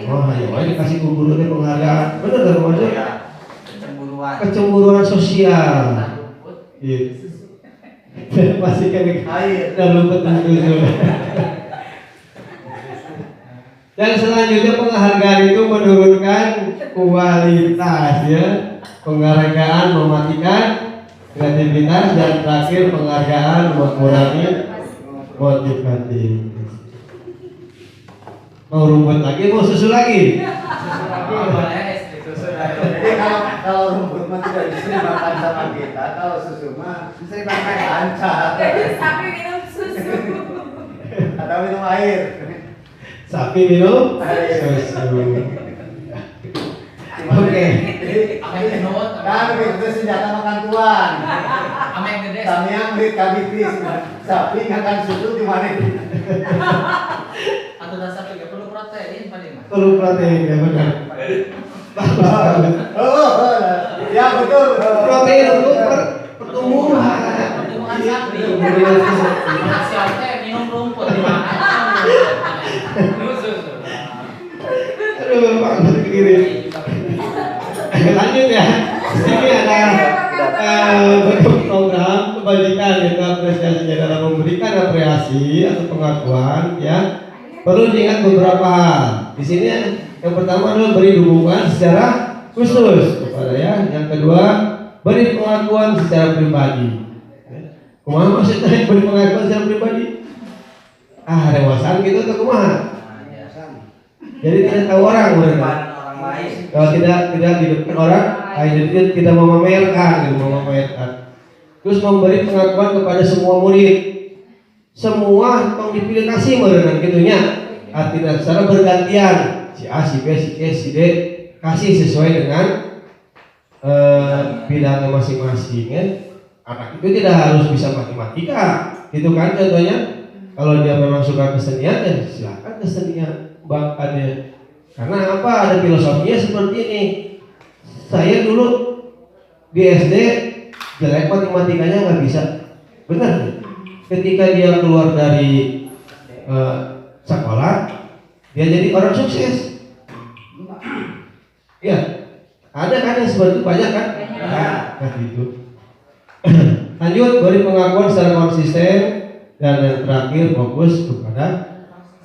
D: Wah, ayo dikasih guru penghargaan, benar kan maksud? Kecemburuan sosial. Gitu. Pasti kan dan lupa tentu. Dan selanjutnya penghargaan itu menurunkan kualitas, ya. Penghargaan mematikan kreativitas dan terakhir penghargaan mengurangi motivasi. Mau rumput lagi, mau susu lagi?
B: Jadi kalau rumput mah tidak bisa dimakan sama kita, kalau susu mah bisa dimakan lancar.
H: Jadi sapi minum susu.
B: Atau minum air.
D: Sapi minum
B: Air.
D: susu. Oke.
F: Apa yang
B: Kan itu senjata makan tuan.
F: Sama yang gede.
B: Kami ambil kabitis. Sapi makan susu di mana?
F: Atau dasar juga perlu protein Pak Dimas.
D: Perlu protein ya benar.
B: Oh, ya betul.
D: Protein untuk pertumbuhan.
F: Pertumbuhan sapi. Hasilnya minum rumput di mana? Minum susu.
D: Aduh, Pak berdiri. Lanjut ya. Sini ada bentuk program kebajikan yaitu apresiasi dalam memberikan apresiasi atau pengakuan ya. Perlu diingat beberapa hal. Di sini yang pertama adalah beri dukungan secara khusus kepada ya. Yang kedua, beri pengakuan secara pribadi. Kumaha maksudnya beri pengakuan secara pribadi? Rewasan gitu atau kumaha? Jadi tidak tahu orang mereka. Kalau tidak di depan orang, jadi tidak memamerkan, Terus memberi pengakuan kepada semua murid. Semua tong dipilih kasih merenang gitunya. Artinya secara bergantian si A, si B, si C, si D kasih sesuai dengan bidangnya masing-masing ya. Anak itu tidak harus bisa matematika, gitu kan contohnya. Kalau dia memang suka kesenian ya silakan kesenian bakatnya. Karena apa? Ada filosofinya seperti ini. Saya dulu di SD jelek matematikanya nggak bisa, benar. Ketika dia keluar dari sekolah, dia jadi orang sukses. Ya, ada kan yang seperti itu banyak kan? Nah, gitu. Lanjut, beri pengakuan secara konsisten dan yang terakhir fokus kepada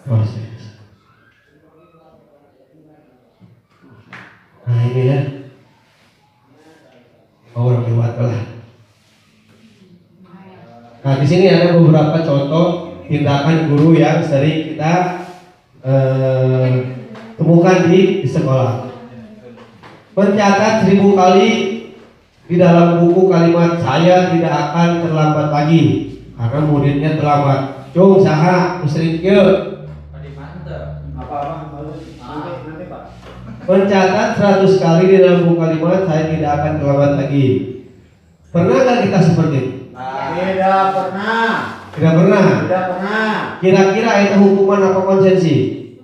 D: proses. Nah ini ya, orang dewasa lah. Nah di sini ada beberapa contoh tindakan guru yang sering kita temukan di sekolah. Mencatat 1000 kali di dalam buku kalimat saya tidak akan terlambat lagi karena muridnya terlambat. Cung saha sering kieu.
B: Nanti Pak.
D: Mencatat 100 kali di dalam buku kalimat saya tidak akan terlambat lagi. Pernah nggak kita seperti itu?
B: Tidak pernah.
D: Tidak pernah.
B: Tidak pernah.
D: Kira-kira itu hukuman apa konsensi?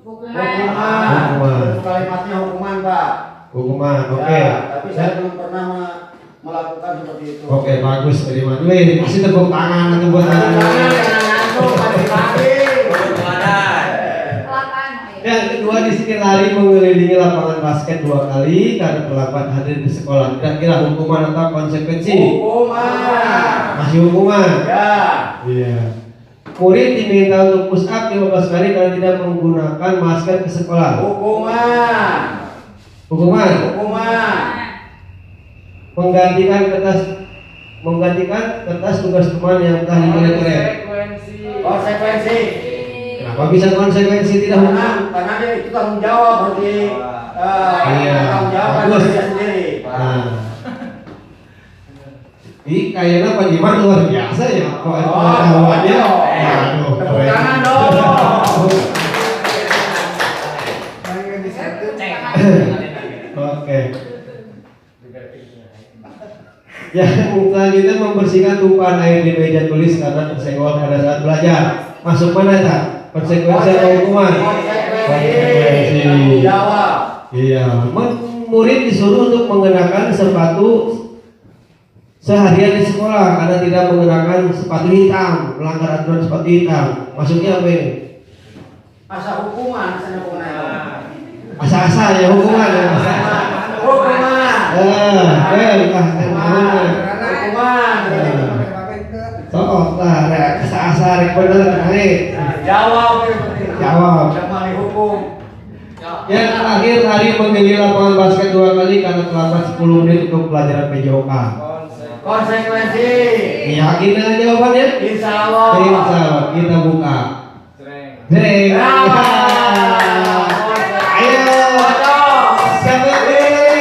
B: Hukuman. Kalimatnya hukuman, Pak.
D: Hukuman, oke.
B: Ya, tapi saya belum pernah melakukan seperti itu.
D: Oke, bagus. Terima kasih. Kasih tepuk tangan atau buat
B: Jangan ngantuk pagi-pagi.
D: Yang kedua di sini lari mengelilingi lapangan basket 2 kali karena terlambat hadir di sekolah. Kira-kira hukuman atau konsekuensi?
B: Hukuman.
D: Masih hukuman.
B: Ya.
D: Iya. Murid diminta untuk push up 15 kali karena tidak menggunakan masker ke sekolah.
B: Hukuman.
D: Hukuman.
B: Hukuman.
D: Menggantikan kertas tugas teman yang telah dicoret-coret.
B: Konsekuensi.
D: Kenapa bisa konsekuensi tidak hukuman?
B: Karena dia itu tanggung jawab berarti.
D: Iya.
B: Tanggung jawab
D: Bagus.
B: dia sendiri.
D: Nah. Ih, kayaknya Pak Diman luar biasa ya. Pengetahuannya. Aduh,
B: Tepuk tangan dong.
D: Oke. Ya, selanjutnya membersihkan tumpahan air di meja tulis karena tersenggol pada saat belajar. Masuk mana tak? Konsekuensi atau hukuman? Konsekuensi.
B: Tanggung jawab.
D: Iya. Murid disuruh untuk mengenakan sepatu seharian di sekolah karena tidak mengenakan sepatu hitam, melanggar aturan sepatu hitam. Maksudnya apa ini?
B: Asa hukuman, asa hukuman.
D: Asa-asa ya hukuman ya.
B: Hukuman. Hukuman.
D: Sok lah, asa-asa rek bener naik.
B: Jawab.
D: Jawab.
B: Jangan dihukum.
D: Yang terakhir hari mengelilingi lapangan basket 2 kali karena terlambat 10 menit untuk pelajaran PJOK.
B: Konsekuensi.
D: Yakin dengan jawabannya?
B: Insya Allah.
D: Insya Allah. Kita buka. Jreng. Ayo. Siapa yang pilih?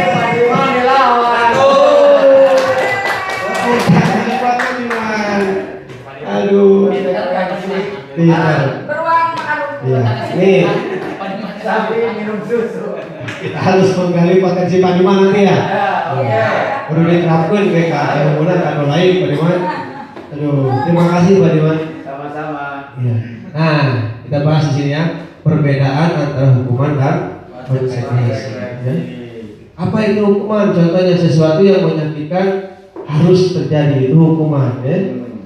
B: Pak Diman dilawan.
D: Aduh. Pintar.
H: Beruang makan rumput.
D: Iya. Nih.
B: Sapi minum susu.
C: kita harus menggali potensi Pak Diman nanti ya.
B: Oke.
C: Perlu diterapkan ke yang mulai kan lain Pak Diman. Aduh, terima kasih Pak Diman.
B: Sama-sama.
C: Iya. Nah, kita bahas di sini ya perbedaan antara hukuman dan konsekuensi. Ya. Apa itu hukuman? Contohnya sesuatu yang menyakitkan harus terjadi, itu hukuman. Ya.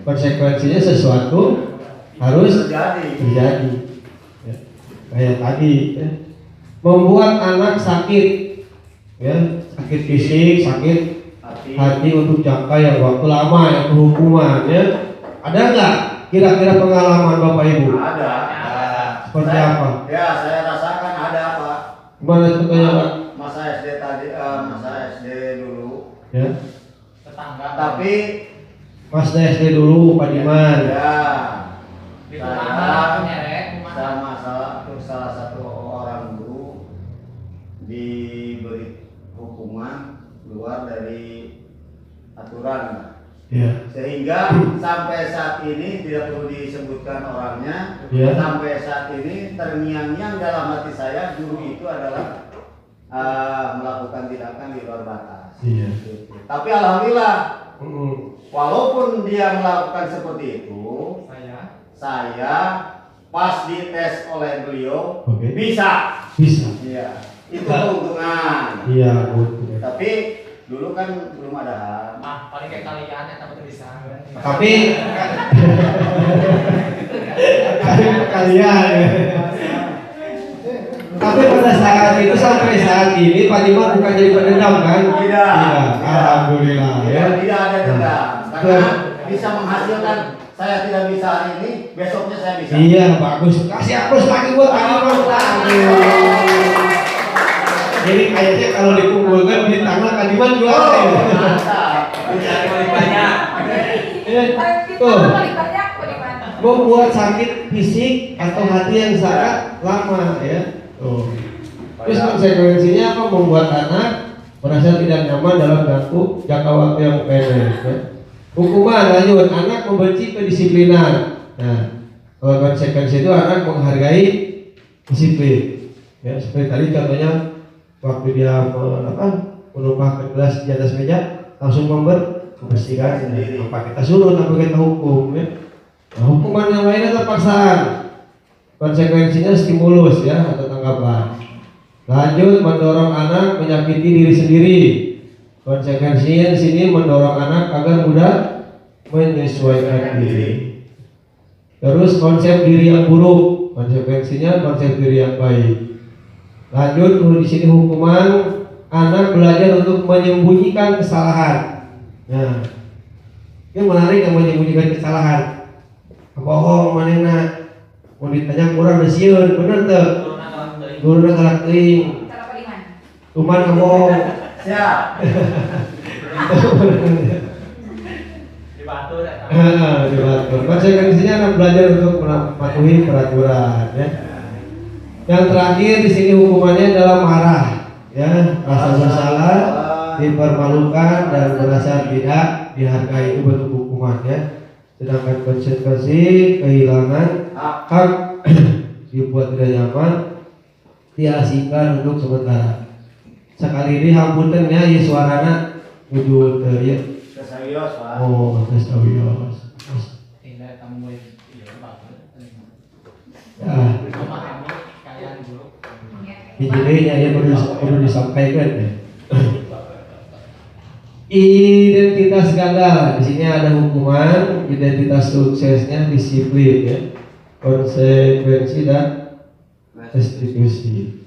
C: Konsekuensinya sesuatu harus terjadi. Ya. Kayak tadi, ya. Membuat anak sakit, ya, sakit fisik, sakit hati untuk jangka yang waktu lama, yang hukuman. Ya. Ada nggak kira-kira pengalaman Bapak Ibu?
B: Ada.
C: Seperti apa?
B: Ya, saya rasakan ada Pak.
C: Gimana contohnya Pak?
B: Masa SD tadi, masa SD dulu.
C: Ya.
F: Tetangga.
B: Tapi
C: Mas SD dulu Pak Diman.
B: ya,
F: Di tetangga nyerek.
B: sama salah satu orang guru diberi hukuman luar dari aturan,
C: Ya.
B: sehingga sampai saat ini tidak perlu disebutkan orangnya.
C: Ya.
B: Sampai saat ini terngiang-ngiang dalam hati saya guru itu adalah melakukan tindakan di luar batas.
C: Iya.
B: Tapi alhamdulillah,
C: Mm.
B: walaupun dia melakukan seperti itu, saya pas dites oleh beliau
C: Oke.
B: bisa. Iya, itu keuntungan.
C: Iya, betul.
B: Tapi dulu kan belum ada hal.
F: Paling kayak kalian yang tapi bisa.
C: Tapi kalian. Tapi pada saat itu sampai saat ini Pak Diman bukan jadi pendendam kan?
B: Tidak.
C: Alhamdulillah ya.
B: Tidak ada dendam, karena bisa menghasilkan. Saya tidak bisa hari ini, besoknya saya bisa.
C: Iya, bagus. Kasih aplaus lagi buat Pak Diman. Jadi kayaknya kalau dikumpulkan di tangan Pak Diman juara ya.
B: Mantap.
F: Banyak.
C: Tuh.
H: Paling banyak Pak Diman.
C: Membuat sakit fisik atau hati yang sangat lama ya. Tuh. Terus konsekuensinya apa? Membuat anak merasa tidak nyaman dalam jangka waktu yang pendek. Ya. Hukuman lanjut, anak membenci kedisiplinan. Nah, kalau konsekuensi itu anak menghargai disiplin. Ya, seperti tadi contohnya waktu dia menumpahkan gelas di atas meja, langsung membersihkan sendiri. Apa kita suruh tanpa kita hukum? Ya. Nah, hukuman yang lain adalah paksaan. Konsekuensinya stimulus ya atau tanggapan. Lanjut, mendorong anak menyakiti diri sendiri. Konsekuensinya di sini mendorong anak agar mudah menyesuaikan diri. Terus konsep diri yang buruk, konsekuensinya konsep diri yang baik. Lanjut di sini hukuman anak belajar untuk menyembunyikan kesalahan. Nah, ini menarik yang menyembunyikan kesalahan. Bohong manehna, mau ditanya kurang desieun, bener tuh. Guru galak teuing.
H: Cara Pak Diman.
C: Cuman ngomong.
B: Siap.
F: Dibatur.
C: Dibatur. Konsekuensinya anak belajar untuk mematuhi peraturan ya. Yang terakhir di sini hukumannya adalah marah ya, rasa bersalah, dipermalukan dan merasa tidak dihargai, itu bentuk hukuman ya. Sedangkan konsekuensi kehilangan hak dibuat tidak nyaman, diasingkan untuk sementara. Sekali ini hampunten ya, ya suarana nuju teu ya.
B: Kesayos, Pak.
C: Oh, kesayos.
F: Tidak kamu iya bagus.
C: Ya,
F: Memahami kalian dulu.
C: hijrinya ya perlu disampaikan ya. Identitas gagal, di sini ada hukuman, identitas suksesnya disiplin ya, konsekuensi dan restitusi.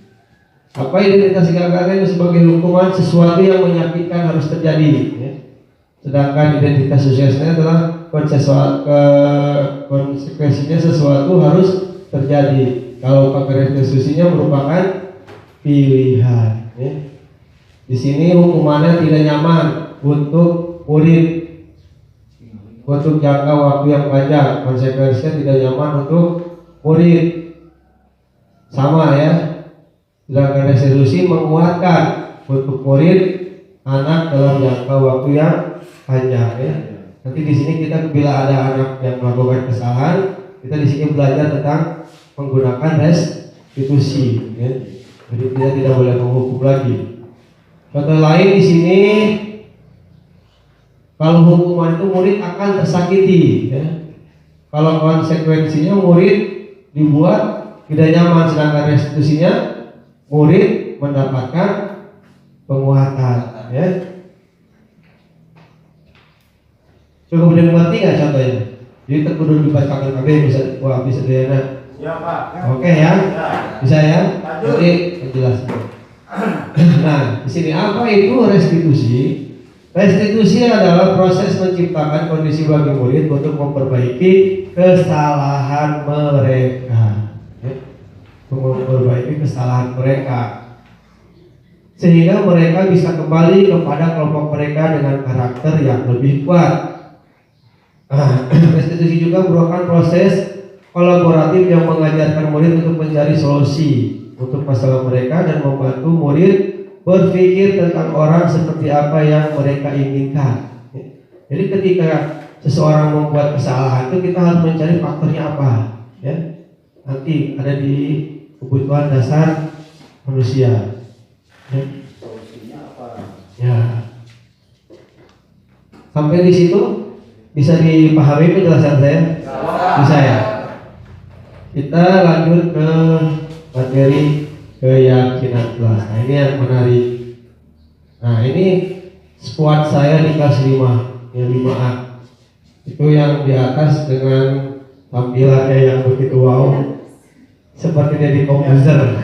C: Apa identitas gagalnya sebagai hukuman? Sesuatu yang menyakitkan harus terjadi ya. Sedangkan identitas suksesnya adalah konsekuensinya sesuatu harus terjadi. Kalau pakai restitusinya merupakan pilihan ya. Di sini hukumannya tidak nyaman untuk murid untuk jangka waktu yang panjang, konsekuensinya tidak nyaman untuk murid. Sama ya. Sedangkan restitusi menguatkan untuk murid anak dalam jangka waktu yang panjang ya. Nanti di sini kita bila ada anak yang melakukan kesalahan, kita di sini belajar tentang menggunakan restitusi ya.
D: Jadi kita tidak boleh menghukum lagi. Contoh lain di sini, kalau hukuman itu murid akan tersakiti, ya. Kalau konsekuensinya murid dibuat tidak nyaman, sedangkan restitusinya murid mendapatkan penguatan, ya. Cukup mengerti nggak contohnya? Jadi terkudu dibacakan KB bisa dilihat.
B: Ya Pak.
D: Oke ya, bisa ya.
B: Lanjut.
D: Jadi penjelasan. Nah, di sini apa itu restitusi? Restitusi adalah proses menciptakan kondisi bagi murid untuk memperbaiki kesalahan mereka, ya. Memperbaiki kesalahan mereka, sehingga mereka bisa kembali kepada kelompok mereka dengan karakter yang lebih kuat. Restitusi juga merupakan proses kolaboratif yang mengajarkan murid untuk mencari solusi untuk masalah mereka dan membantu murid berpikir tentang orang seperti apa yang mereka inginkan. Jadi ketika seseorang membuat kesalahan itu kita harus mencari faktornya apa, ya. Nanti ada di kebutuhan dasar manusia. Ya.
B: Solusinya apa?
D: Ya. Sampai di situ bisa dipahami penjelasan saya? Bisa ya? Kita lanjut ke materi keyakinan kelas. Nah, ini yang menarik. Nah, ini squad saya di kelas 5, yang 5A. Itu yang di atas dengan tampilannya yang begitu wow, seperti Deddy Komposer.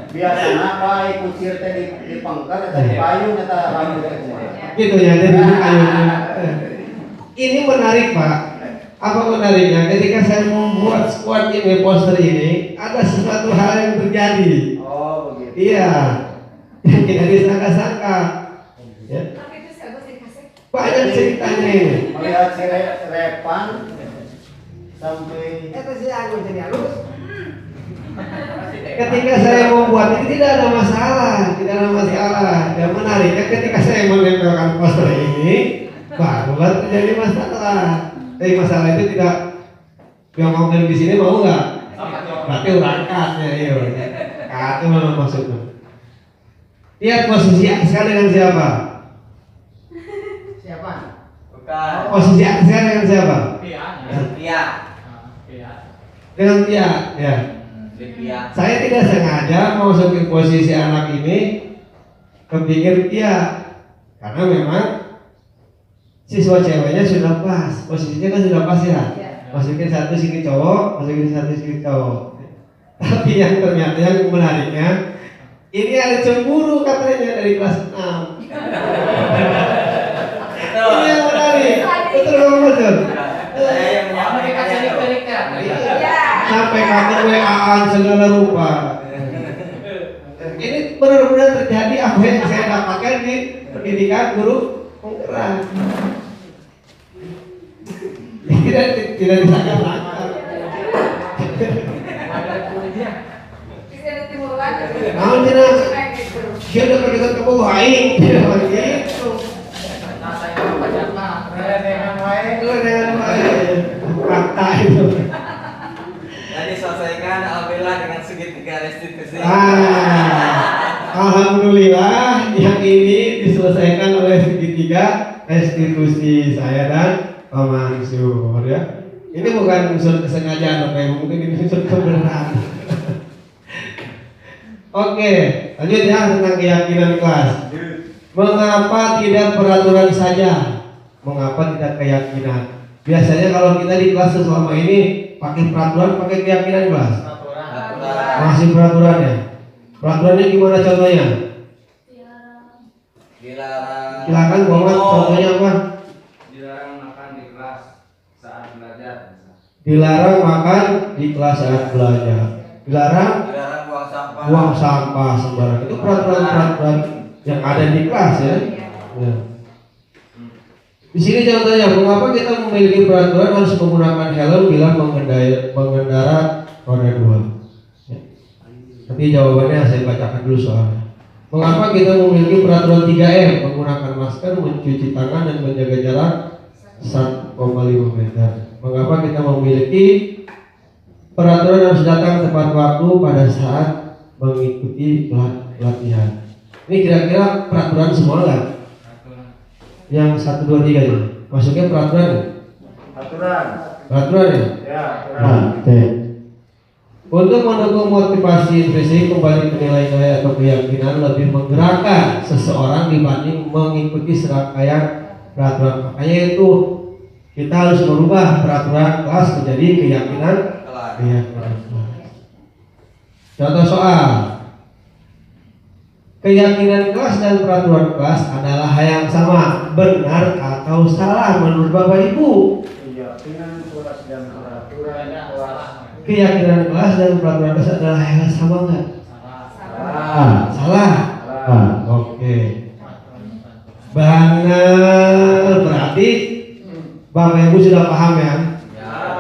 B: Biasanya Pak ikut cerita di pangkal atau di payung atau rambut semua.
D: Gitu ya, jadi kayunya. Ini menarik Pak. Apa menariknya? Ketika saya membuat squad ini, poster ini, ada sesuatu hal yang terjadi.
B: Oh begitu.
D: Iya, yang tidak disangka-sangka. Ya.
H: Tapi itu sih aku dikasih.
D: Banyak ceritanya ini.
B: Melihat si Repan sampai
C: Itu sih aku jadi halus.
D: Ketika saya membuat ini tidak ada masalah, tidak ada masalah. Yang menariknya ketika saya menempelkan poster ini, barulah terjadi masalah. Tapi masalah itu tidak yang ngomongin di sini mau nggak? Berarti urangkatnya, iya. Kata memang maksudnya. Lihat posisi Aksa dengan siapa?
C: Siapa?
F: Bukan.
D: Posisi Aksa dengan siapa?
F: Iya.
D: Dengan Tia, ya.
F: Iya.
D: Saya tidak sengaja masukin posisi anak ini ke pinggir Tia, karena memang siswa ceweknya sudah pas, posisinya kan sudah pas ya. Masukin satu sini cowok, masukin satu sini cowok. Tapi yang ternyata yang menariknya, ini ada cemburu katanya dari kelas 6. Ini yang menarik, betul betul.
F: Saya yang menyampaikan cerita.
D: Sampai kangen WA-an segala rupa. Ini benar-benar terjadi apa yang saya dapatkan di pendidikan guru penggerak. Tidak disangka-sangka.
H: Bisa ada timuran.
D: Namun tidak, dia udah pergi ke bawah aing. Begitu. Itu dengan baik. Fakta itu.
F: Jadi selesaikan alhamdulillah dengan segitiga restitusi.
D: Alhamdulillah yang ini diselesaikan oleh segitiga restitusi saya dan Pak Mansur, ya. Ini bukan unsur kesengajaan, oke, mungkin ini unsur kebenaran. Oke, lanjut ya tentang keyakinan kelas. Mengapa tidak peraturan saja? Mengapa tidak keyakinan? Biasanya kalau kita di kelas selama ini pakai peraturan, pakai keyakinan kelas. Masih peraturan ya. Peraturannya gimana contohnya?
F: Dilarang.
D: Silakan Muhammad, contohnya apa?
F: Dilarang makan di kelas saat belajar.
D: Dilarang makan di kelas saat belajar. Dilarang
F: Dilarang buang sampah.
D: buang sampah sembarangan. Itu peraturan-peraturan yang ada di kelas ya. Ya. Di sini contohnya, mengapa kita memiliki peraturan harus menggunakan helm bila mengendara roda 2? Ya. Nanti jawabannya saya bacakan dulu soalnya. Mengapa kita memiliki peraturan 3M, menggunakan masker, mencuci tangan, dan menjaga jarak 1,5 meter? Mengapa kita memiliki peraturan harus datang tepat waktu pada saat mengikuti pelatihan. Ini kira-kira peraturan semua nggak? Yang 1, 2, 3 ya? Masuknya peraturan ya? Peraturan ya?
B: Ya,
D: Oke. Untuk mendukung motivasi intrinsik kembali ke nilai-nilai atau keyakinan lebih menggerakkan seseorang dibanding mengikuti serangkaian peraturan. Makanya itu kita harus merubah peraturan kelas menjadi keyakinan kelas. Contoh soal. Keyakinan kelas dan peraturan kelas adalah hal yang sama, benar atau salah menurut Bapak Ibu?
B: keyakinan kelas dan peraturan kelas.
D: Keyakinan kelas dan peraturan kelas adalah hal yang sama nggak? Salah. Oke. Benar, berarti Bapak Ibu sudah paham ya?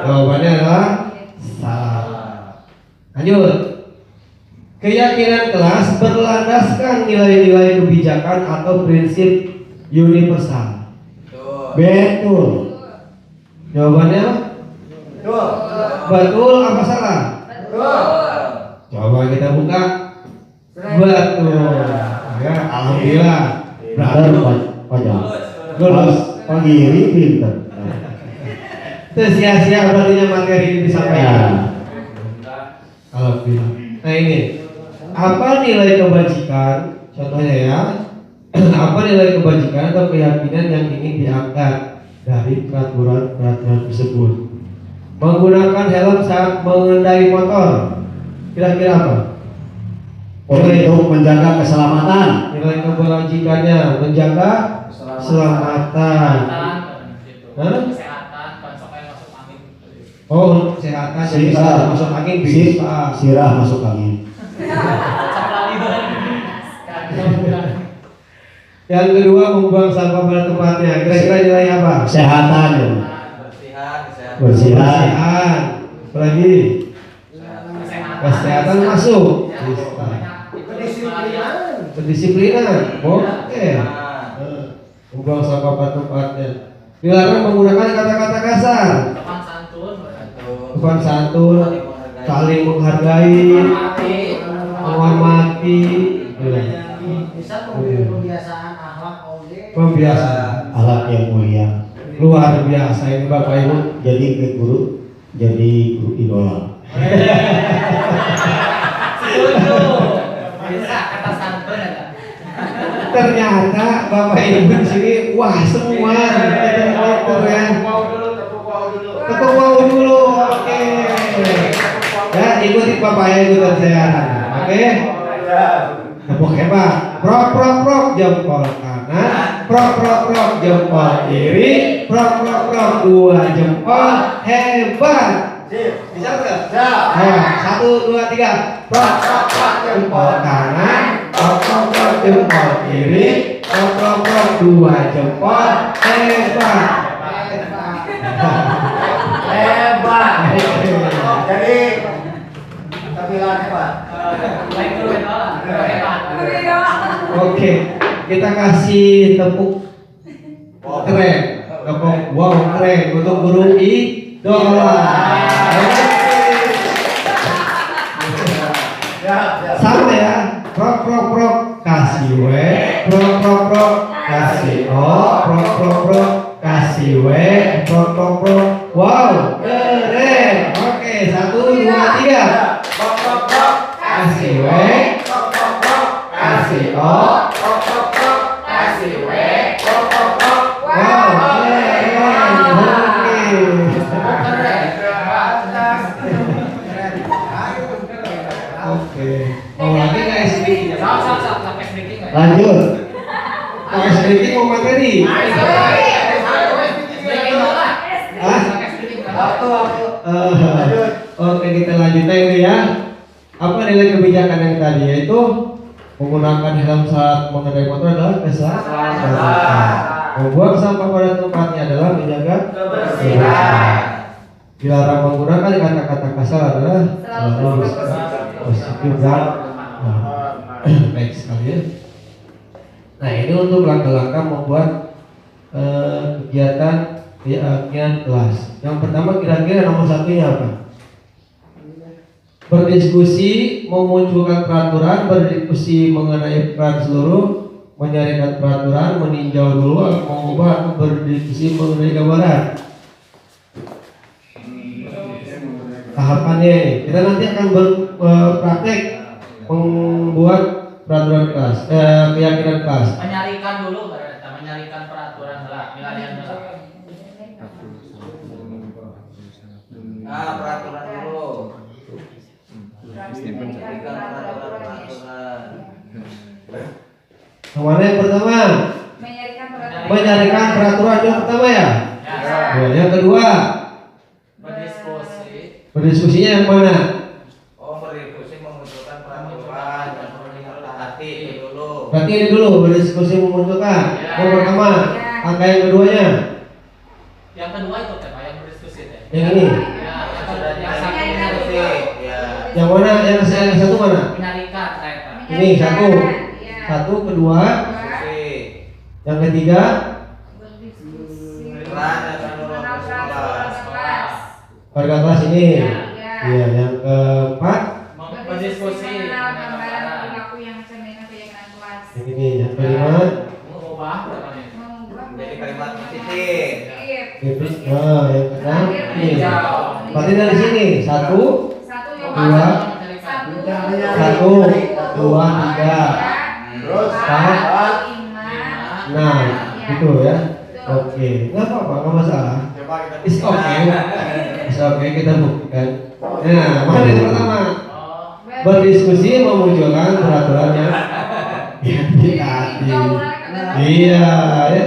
D: Jawabannya adalah salah. Lanjut. Keyakinan kelas berlandaskan nilai-nilai kebijakan atau prinsip universal. Betul. Jawabannya betul apa salah? Coba kita buka. Betul. Ya, alhamdulillah. Berarti lulus.
C: Pagiri pinter.
D: Itu sia-sia berarti materi ini disampaikan. Alhamdulillah. Nah ini, apa nilai kebajikan? Contohnya ya, apa nilai kebajikan atau keyakinan yang ingin diangkat dari peraturan tersebut? Menggunakan helm saat mengendarai motor. Kira-kira apa?
C: Untuk menjaga keselamatan.
D: Nilai kebajikannya menjaga keselamatan. Hah?
F: Kesehatan, konsepnya masuk angin.
D: Oh, untuk kesehatan jadi bisa masuk angin bisa.
C: Sirah masuk angin.
D: Yang kedua, membuang sampah pada tempatnya. Kira-kira nilai apa?
C: Kesehatan ya. Bersihan.
D: Bersihan. Apalagi kesehatan masuk. Kedisiplinan. Oke. Membuang sampah pada tempatnya. Dilarang menggunakan kata-kata kasar. Sopan santun, saling menghargai, menghormati. Pembiasaan
C: Alat yang mulia.
D: luar biasa ini Bapak Ibu.
C: Jadi guru idola.
F: Bisa kata santun ada.
D: Ternyata Bapak Ibu di sini wah semua itu ya. Tepuk wow dulu. Oke. Ya ikuti Bapak Ibu dan saya. Oke. Tepuk hebat. Prok prok prok jempol kanan. Prok prok prok jempol kiri. Prok prok prok dua jempol. Hebat. Bisa nggak? Ayo, 1, 2, 3. Prok prok prok jempol kanan. Prok prok prok jempol kiri. Prok prok prok dua jempol. Hebat.
B: Hebat. Jadi tampilan hebat.
D: Oke, kita kasih tepuk keren, tepuk wow keren untuk guru idola. Sama ya, prok prok prok kasih w, prok prok prok kasih o, prok prok prok kasih w, prok prok prok wow keren. Oke, 1, 2, 3.
B: Prok prok prok
D: Kasih w,
B: prok prok prok
D: kasih o,
B: prok prok prok
F: Kasih W.
B: prok prok prok.
D: wow keren. Oke. Mau lagi nggak SDK?
F: Sampai sedikit nggak?
C: Lanjut.
D: Mau SDK mau materi?
B: Waktu.
D: Oke kita lanjutkan ini ya. Apa nilai kebijakan yang tadi yaitu menggunakan helm saat mengendarai motor adalah keselamatan. Membuang sampah pada tempatnya adalah menjaga kebersihan. Dilarang menggunakan kata-kata kasar adalah selalu positif dan baik sekali ya. Nah ini untuk langkah-langkah membuat kegiatan keyakinan kelas. Yang pertama kira-kira nomor 1-nya apa? berdiskusi, memunculkan peraturan, berdiskusi mengenai peran seluruh, menyarikan peraturan, meninjau dulu, mengubah, atau berdiskusi mengenai gambaran. Tahapannya ini, kita nanti akan berpraktek membuat peraturan kelas, keyakinan kelas.
F: Menyarikan dulu berarti, menyarikan peraturan lah, milarian dulu.
G: Peraturan dulu.
D: Yang mana yang pertama? Menyarikan peraturan yang pertama ya.
F: Ya.
D: Yang kedua,
F: Berdiskusi.
D: berdiskusinya yang mana?
G: Berdiskusi memunculkan peraturan yang perlu ditaati dulu.
D: Berarti ini dulu berdiskusi memunculkan.
F: Ya.
D: Yang pertama, angka yang keduanya.
F: Yang kedua itu Pak yang berdiskusi teh.
D: Yang ini.
F: Ya, yang sudah yang satu berdiskusi.
G: Ya.
D: Yang mana? Yang satu mana?
F: Menyarikan saya Pak.
D: Ini satu. Satu, kedua. Yang ketiga, warga kelas ini. Iya, yang keempat.
F: Berdiskusi.
D: Yang ini, yang kelima.
F: Mengubah
G: Jadi kalimat positif.
D: Yang keenam. Ini. Berarti dari sini satu, dua, satu, dua, tiga.
B: Terus
D: Empat. Nah, gitu ya. Oke, nggak apa-apa, nggak masalah. It's okay. It's okay, kita buktikan. Nah, mana yang pertama? Berdiskusi memunculkan peraturan yang ditaati. Iya, ya.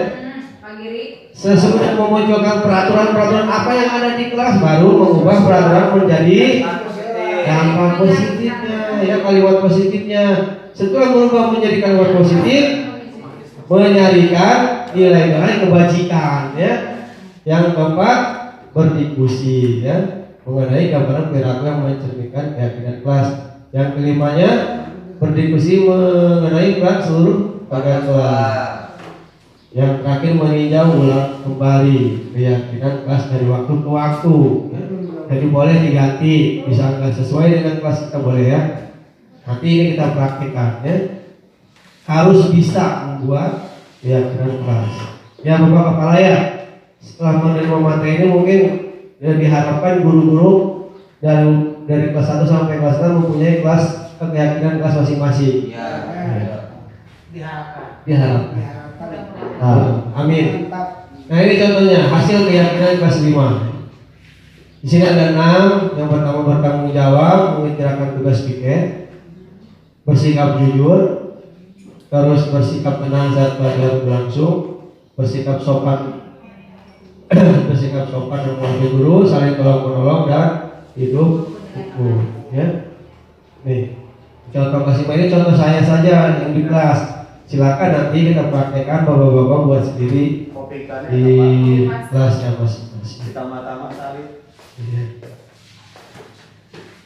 D: Sesudah memunculkan peraturan-peraturan apa yang ada di kelas, baru mengubah peraturan menjadi dampak positifnya, ya kalimat positifnya. Setelah berubah menjadi kalimat positif, menyarikan nilai-nilai kebajikan, ya. Yang keempat, berdiskusi, ya, mengenai gambaran perilaku yang mencerminkan keyakinan kelas. Yang kelimanya, berdiskusi mengenai peran seluruh warga kelas. Yang terakhir, meninjau ulang kembali keyakinan kelas dari waktu ke waktu. Jadi boleh diganti, bisa nggak sesuai dengan kelas kita boleh ya. Nanti ini kita praktikkan ya. Harus bisa membuat keyakinan kelas. Ya Bapak Kepala ya, setelah menerima materi ini mungkin ya, diharapkan guru-guru dari kelas 1 sampai kelas 6 mempunyai kelas keyakinan kelas masing-masing.
G: Ya.
D: Diharapkan. Amin. Nah ini contohnya hasil keyakinan kelas 5. Di sini ada 6. Yang pertama bertanggung jawab, mengerjakan tugas piket, bersikap jujur, terus bersikap tenang saat pelajaran berlangsung, bersikap sopan, bersikap sopan dan menghormati guru, saling tolong menolong dan hidup rukun. Ya, nih contoh kelas 5 ini contoh saya saja yang di kelas. Silakan nanti kita praktekkan bapak-bapak buat sendiri di kelasnya masing-masing.
B: Pertama-tama tadi.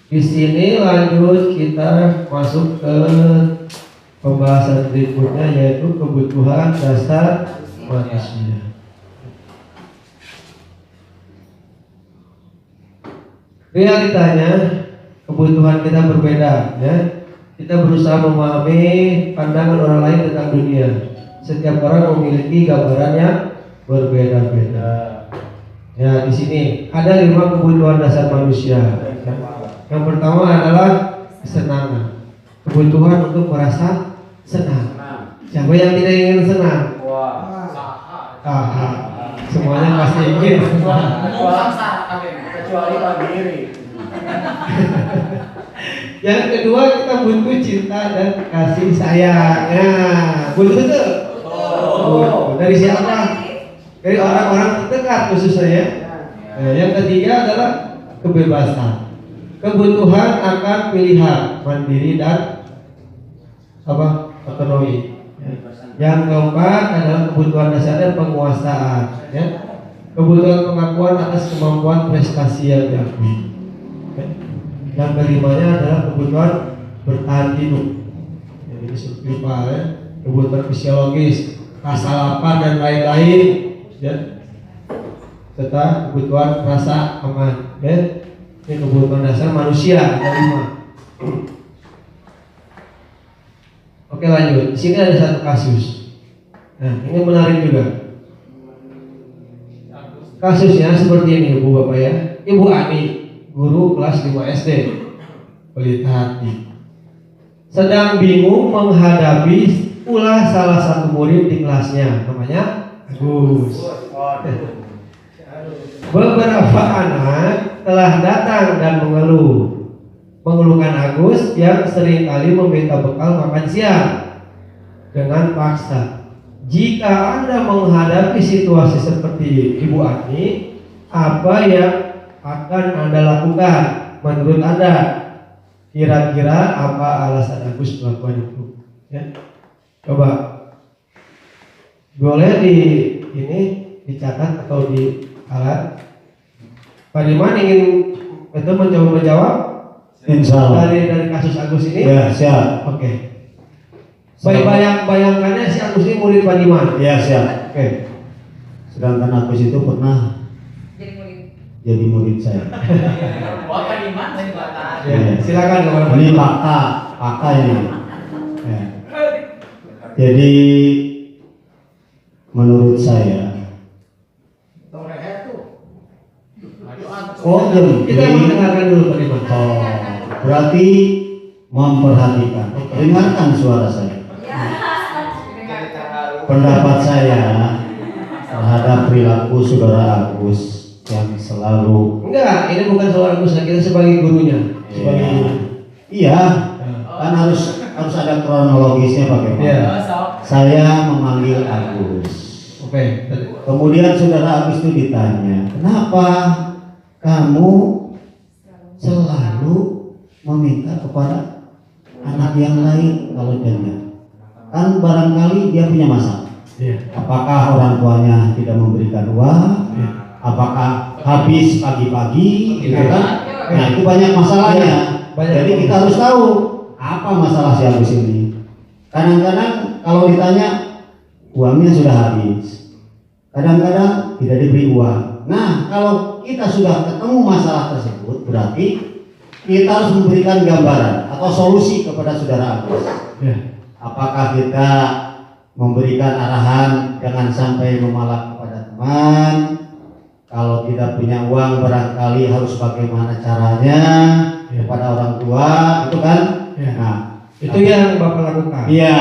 D: Di sini lanjut kita masuk ke pembahasan berikutnya yaitu kebutuhan dasar manusia. Realitanya kebutuhan kita berbeda ya. Kita berusaha memahami pandangan orang lain tentang dunia. Setiap orang memiliki gambaran yang berbeda-beda. Ya, di sini ada 5 kebutuhan dasar manusia. Yang pertama adalah kesenangan. Kebutuhan untuk merasa senang. Siapa yang tidak ingin senang? Semuanya pasti ingin.
B: Kecuali Pak Giri.
D: Yang kedua kita butuh cinta dan kasih sayang. Nah, butuh itu. Dari siapa? Dari orang-orang terdekat khususnya ya. Nah, yang ketiga adalah kebebasan. Kebutuhan akan pilihan mandiri dan otonomi. Yang keempat adalah kebutuhan dasarnya penguasaan. Ya. Kebutuhan pengakuan atas kemampuan prestasi yang diakui. Yang kelimanya adalah kebutuhan bertahan hidup. Jadi survival ya. Kebutuhan fisiologis, rasa lapar dan lain-lain ya. Serta kebutuhan rasa aman ya. Ini kebutuhan dasar manusia, ada 5. Oke lanjut. Di sini ada satu kasus. Nah, ini menarik juga. Kasusnya seperti ini, Ibu Bapak ya. Ibu Ani, guru kelas 5 SD, pelita hati, sedang bingung menghadapi ulah salah satu murid di kelasnya, namanya Agus. Beberapa anak telah datang dan mengeluhkan Agus yang seringkali meminta bekal makan siang dengan paksa. Jika Anda menghadapi situasi seperti Ibu Ani, apa yang akan Anda lakukan? Menurut Anda, kira-kira apa alasan Agus melakukan itu? Ya. Coba, boleh dicatat atau di alat. Pak Diman ingin itu mencoba menjawab?
C: Insya Allah.
D: Dari kasus Agus ini?
C: Ya, siap.
D: Oke. Bayangkannya si Agus ini murid Pak Diman.
C: Ya, siap. Oke. Sedangkan Agus itu pernah jadi murid saya.
F: Wah, Pak Diman dari Batak.
D: Ya, silakan kepada Pak
C: Ini
D: Diman.
C: kakak ini. Ya. Jadi menurut saya,
D: Kita mendengarkan dulu Pak Diman.
C: berarti memperhatikan. Dengarkan suara saya. Pendapat saya terhadap perilaku saudara Agus yang selalu
D: Enggak, ini bukan soal Agus, kita sebagai gurunya. Sebagai guru.
C: iya, kan harus ada kronologisnya bagaimana.
D: Iya.
C: Saya memanggil Agus.
D: Oke.
C: Kemudian saudara Agus itu ditanya, kenapa kamu selalu meminta kepada anak yang lain kalau jangan? Kan barangkali dia punya masalah.
D: Iya.
C: Apakah orang tuanya tidak memberikan uang?
D: Iya.
C: Apakah habis pagi-pagi? Gitu
D: Iya.
C: kan? Nah itu banyak masalahnya.
D: Banyak.
C: Jadi kita harus tahu apa masalah si Agus ini. Kadang-kadang kalau ditanya uangnya sudah habis. Kadang-kadang tidak diberi uang. Nah kalau kita sudah ketemu masalah tersebut, berarti kita harus memberikan gambaran atau solusi kepada saudara Agus.
D: Iya.
C: Apakah kita memberikan arahan jangan sampai memalak kepada teman? Kalau tidak punya uang barangkali harus bagaimana caranya kepada orang tua, itu kan?
D: Ya.
C: Nah,
D: Itu yang Bapak lakukan.
C: iya,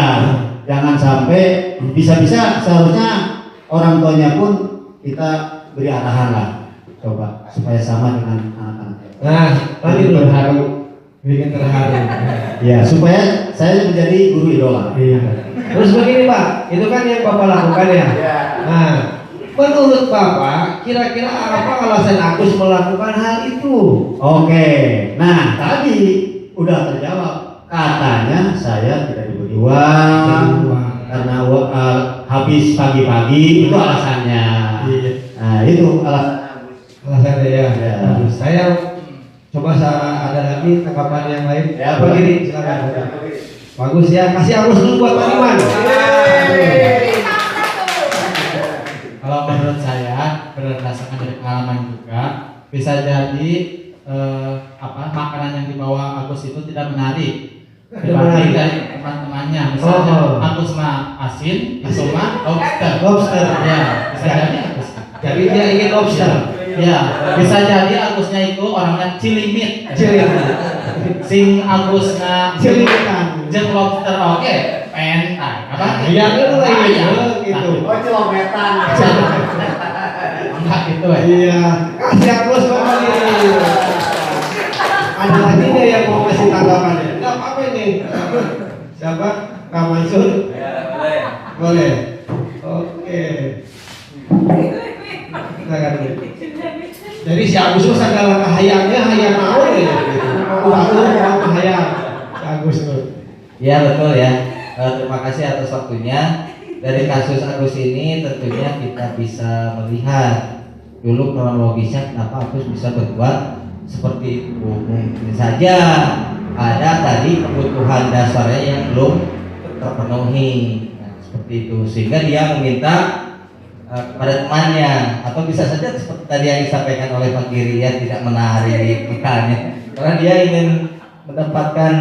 C: jangan sampai bisa-bisa seharusnya orang tuanya pun kita beri arahan lah, coba supaya sama dengan anak-anak.
D: Nah, tadi terharu, bikin terharu.
C: Ya, supaya saya menjadi guru idola.
D: Iya. Terus begini Pak, itu kan yang Bapak lakukan ya. Nah, menurut Bapak, kira-kira apa alasan Agus melakukan hal itu?
C: Oke, nah tadi udah terjawab. Katanya saya tidak diberi uang karena habis pagi-pagi, itu alasannya.
D: Iya.
C: Nah itu
D: Alasannya ya.
C: Ya.
D: Bagus. Saya coba ada lagi tanggapan yang lain.
C: Ya,
D: Pak Giri, silakan. Bagus ya, kasih aplaus dulu buat Pak Iman.
E: Kalau menurut saya berdasarkan dari pengalaman juga bisa jadi makanan yang dibawa Agus itu tidak menarik dibanding dari teman-temannya. Misalnya Agus mah asin, itu mah lobster.
D: Lobster.
E: Ya, bisa jadi Agus.
D: Jadi dia ingin lobster.
E: Ya, bisa jadi Agusnya itu orangnya cilimit.
D: Cilimit.
E: Sing Agusna
D: Cilimitan.
E: jeung lobster oke, pentai. Apa?
D: Iya, itu lagi gitu.
B: Oh cilometan.
E: Enggak gitu ya.
D: Iya, kasih aplaus Pak Giri. Ada lagi nggak yang mau kasih tanggapannya? Enggak apa-apa ini. Siapa? Kak Mansur? Boleh. Oke. Silakan. Jadi si Agus itu segala hayangnya hayang naon ya gitu. Mau hayang si Agus itu.
G: Ya betul ya. Terima kasih atas waktunya. Dari kasus Agus ini tentunya kita bisa melihat dulu kronologisnya kenapa Agus bisa berbuat seperti itu. Mungkin saja ada tadi kebutuhan dasarnya yang belum terpenuhi. Nah, seperti itu sehingga dia meminta kepada temannya, atau bisa saja seperti tadi yang disampaikan oleh Pak Giri ya, tidak menarik misalnya, karena dia ingin mendapatkan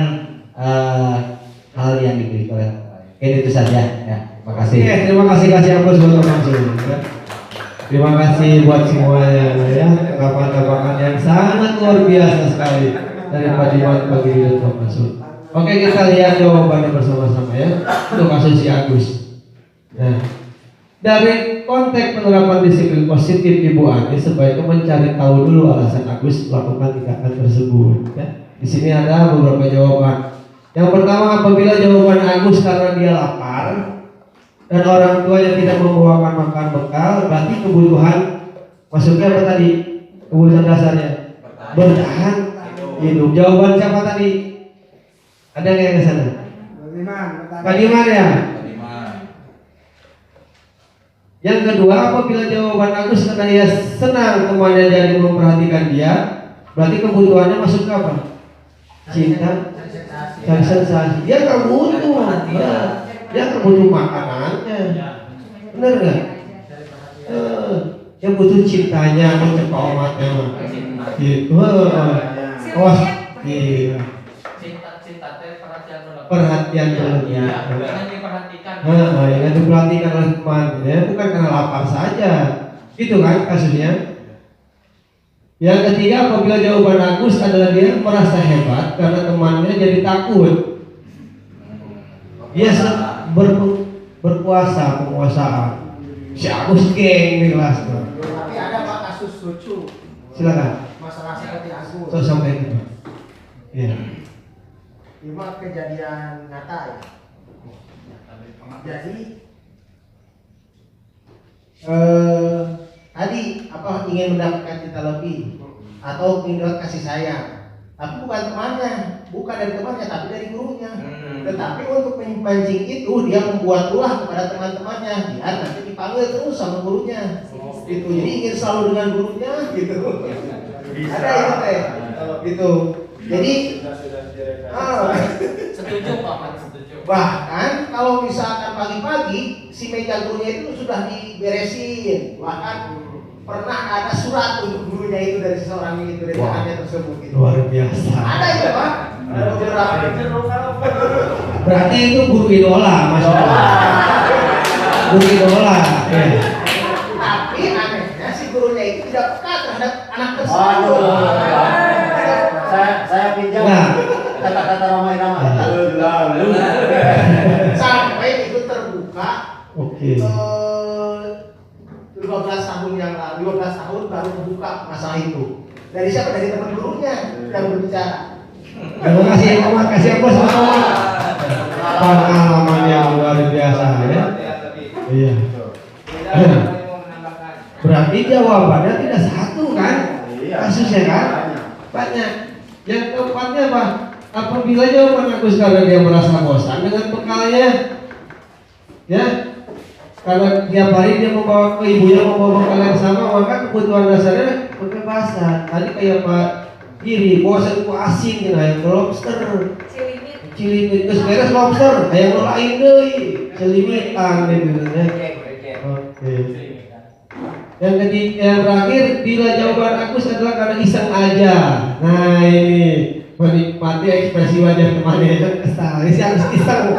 G: hal yang diberi oleh orang lain. Oke, itu saja ya. Terima kasih.
D: Oke, terima kasih Abbas buat langsung. Ya. Terima kasih buat semuanya ya, tanggapan-tanggapan yang sangat luar biasa sekali dari Pak Diwan, Pak Giri dan Pak Mansur. Oke, kita lihat jawabannya bersama-sama ya untuk kasus si Agus. Nah, dari konteks penerapan disiplin positif Ibu Ani sebaiknya mencari tahu dulu alasan Agus melakukan tindakan tersebut. Ya. Di sini ada beberapa jawaban. Yang pertama, apabila jawaban Agus karena dia lapar dan orang tuanya tidak membawakan makan bekal, berarti kebutuhan maksudnya apa tadi? Kebutuhan dasarnya bertahan hidup. Jawaban siapa tadi? Ada nggak yang ke sana? Pak Diman ya. Yang kedua, apabila jawaban Agus karena dia senang temannya jadi memperhatikan dia, berarti kebutuhannya masuk ke apa? Cinta, cari sensasi. Dia nggak butuh, dia nggak butuh makanannya, benar nggak? Dia butuh cintanya, butuh omatnya, gitu. Awas, iya. Perhatian berlebihan.
F: Jangan diperhatikan.
D: Yang diperhatikan oleh teman, ya bukan karena lapar saja, gitu kan kasusnya. Yang ketiga, apabila jawaban Agus adalah dia merasa hebat karena temannya jadi takut. Dia berkuasa, penguasaan. Si Agus geng di kelas.
I: Tapi ada Pak kasus lucu.
D: Silakan.
I: Masalah seperti Agus.
D: So sampai itu. Iya.
I: Ini kejadian nyata ya. Jadi tadi apa ingin mendapatkan cinta lebih atau ingin kasih sayang, tapi bukan temannya, bukan dari temannya, tapi dari gurunya. Tetapi untuk memancing itu dia membuat ulah kepada teman-temannya, biar nanti dipanggil terus sama gurunya. Gitu. Jadi ingin selalu dengan gurunya, gitu. Ada itu teh, gitu. Jadi
F: Setuju Pak, setuju.
I: bahkan kalau misalkan pagi-pagi si meja gurunya itu sudah diberesin, bahkan pernah ada surat untuk gurunya itu dari seseorang itu dari anaknya tersebut gitu.
D: Luar biasa.
I: Ada itu Pak. Ada beberapa.
D: Berarti itu guru idola, Mas. Guru idola. Ya.
I: Tapi anehnya si gurunya itu tidak peka terhadap anak tersebut.
B: Saya pinjam
D: Nah.
B: kata-kata Rama Irama.
I: Sampai itu terbuka.
D: Oke.
I: 15 tahun yang lalu, 12 tahun baru terbuka masalah itu. Dari siapa? Dari teman gurunya yang berbicara.
D: Terima kasih, terima kasih Bos. Pengalaman yang luar biasa ya. Iya. Berarti jawabannya tidak satu kan? Kasusnya kan? Banyak. Yang keempatnya apa? Apabila jawaban Agus karena dia merasa bosan dengan bekalnya, ya, karena tiap hari dia membawa ke ibunya membawa bekal yang sama, maka kebutuhan dasarnya kebebasan. Tadi kayak Pak Giri, bosan ku asing gitu, yang lobster, cilimit, terus beres lobster, yang lain deh, celimitan gitu ya. Oke. Yang ketiga, yang terakhir, bila jawaban Agus adalah karena iseng aja. Nah ini menikmati ekspresi wajah temannya itu kesal. Ini harus iseng.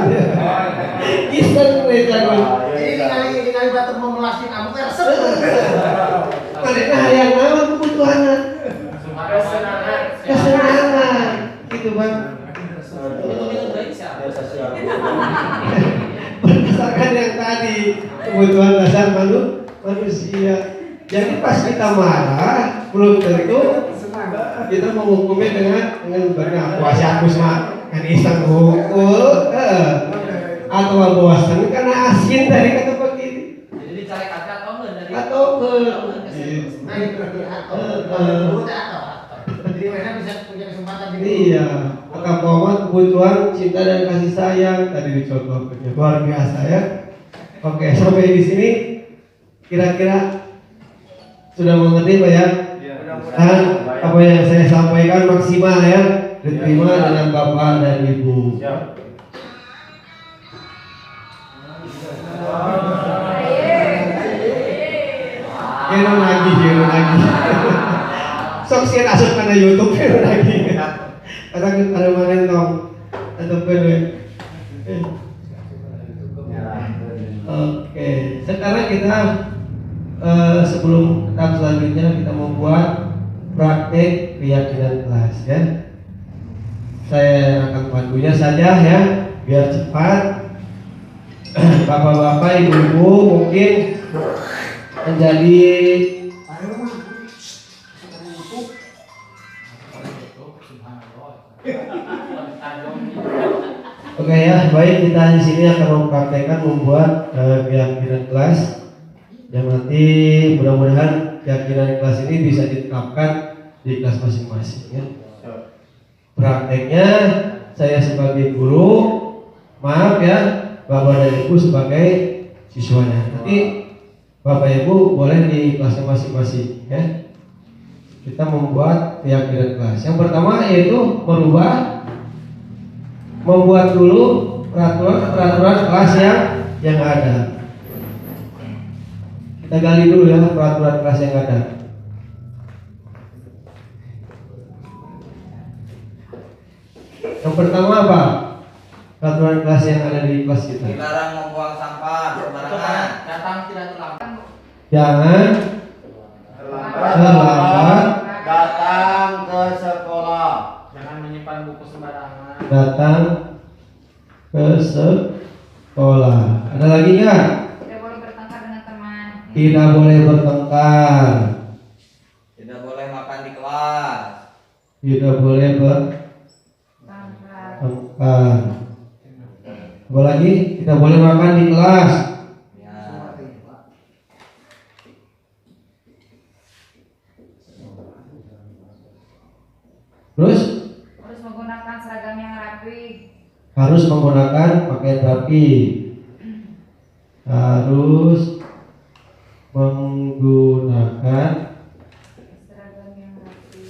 D: Iseng nih Agus.
I: Ini dengan batu memelaskan kamu tersebut.
D: Mereka yang nawan kebutuhannya. Kesenangan, gitu Bang. Berdasarkan yang tadi kebutuhan dasar manusia. Jadi pas kita marah, belum tentu kita menghukumnya dengan benar. Puasa Agus mah kan iseng hukum, atau bosan karena asin tadi kata begini.
F: Jadi dicari kata atau enggak dari
D: Atau ke
I: Jadi mereka bisa punya kesempatan di
D: iya, kata Muhammad kebutuhan cinta dan kasih sayang tadi dicontohkan luar biasa ya. Oke, sampai di sini kira-kira sudah mengerti Pak ya? Dan apa yang saya sampaikan maksimal ya, diterima dengan Bapak dan Ibu.
I: Kena lagi. Sok sieun asup kana YouTube kena lagi. Kata kada manen tong. Atau Oke, sekarang kita sebelum tahap selanjutnya kita membuat praktek keyakinan kelas ya. Saya akan pandunya saja ya, biar cepat. Bapak-bapak, ibu-ibu mungkin menjadi Oke ya, baik, kita di sini akan mempraktekkan membuat keyakinan kelas yang nanti mudah-mudahan keyakinan kelas ini bisa diterapkan di kelas masing-masing ya. Prakteknya saya sebagai guru, maaf ya, Bapak dan Ibu sebagai siswanya. Nanti Bapak Ibu boleh di kelasnya masing-masing ya. Kita membuat keyakinan kelas. Yang pertama yaitu membuat dulu peraturan kelas yang ada. Kita gali dulu ya peraturan kelas yang ada. Yang pertama apa? Peraturan kelas yang ada di kelas kita.
F: Dilarang membuang sampah sembarangan. Datang tidak terlambat.
I: Jangan terlambat
B: datang ke sekolah.
F: Jangan menyimpan buku sembarangan.
I: datang ke sekolah. Ada lagi nggak?
H: Tidak boleh bertengkar dengan teman.
I: Tidak boleh bertengkar.
F: Tidak boleh makan di kelas.
I: Tidak boleh
H: Tengkar.
I: bertengkar. Apa lagi? Tidak boleh makan di kelas.
F: Ya.
I: Terus
H: Harus menggunakan seragam yang rapi.
I: harus menggunakan pakaian rapi. Harus menggunakan
H: Seragam yang rapi.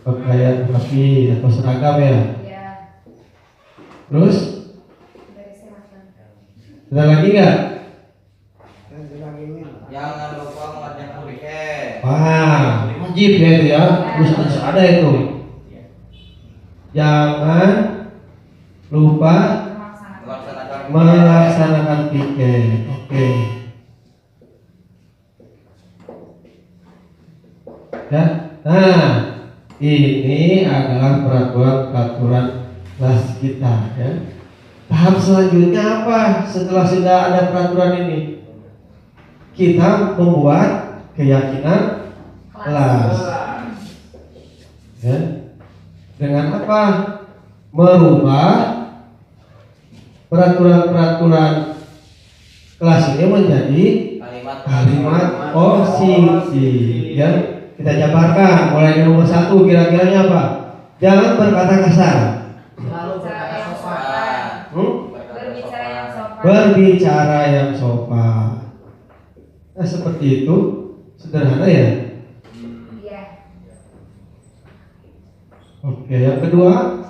I: pakaian rapi atau seragam ya.
H: Ya.
I: Terus
H: Dari seragam.
I: ada lagi nggak?
F: Jangan lupa mengerjakan weekend.
I: Wajib ya itu ya. Harus ada itu. Jangan lupa melaksanakan piket. Oke. Ya. Nah, ini adalah peraturan kelas kita ya. Tahap selanjutnya apa? Setelah sudah ada peraturan ini, kita membuat keyakinan kelas. Ya. Dengan apa? Merubah peraturan-peraturan kelas ini menjadi kalimat posisi ya. Kita jabarkan mulai dari nomor 1 kira-kiranya apa? Jangan berkata kasar.
H: Berbicara yang sopan. Berbicara yang sopan.
I: Berbicara yang sopan. Nah, seperti itu sederhana ya.
H: Iya.
I: Oke, yang kedua,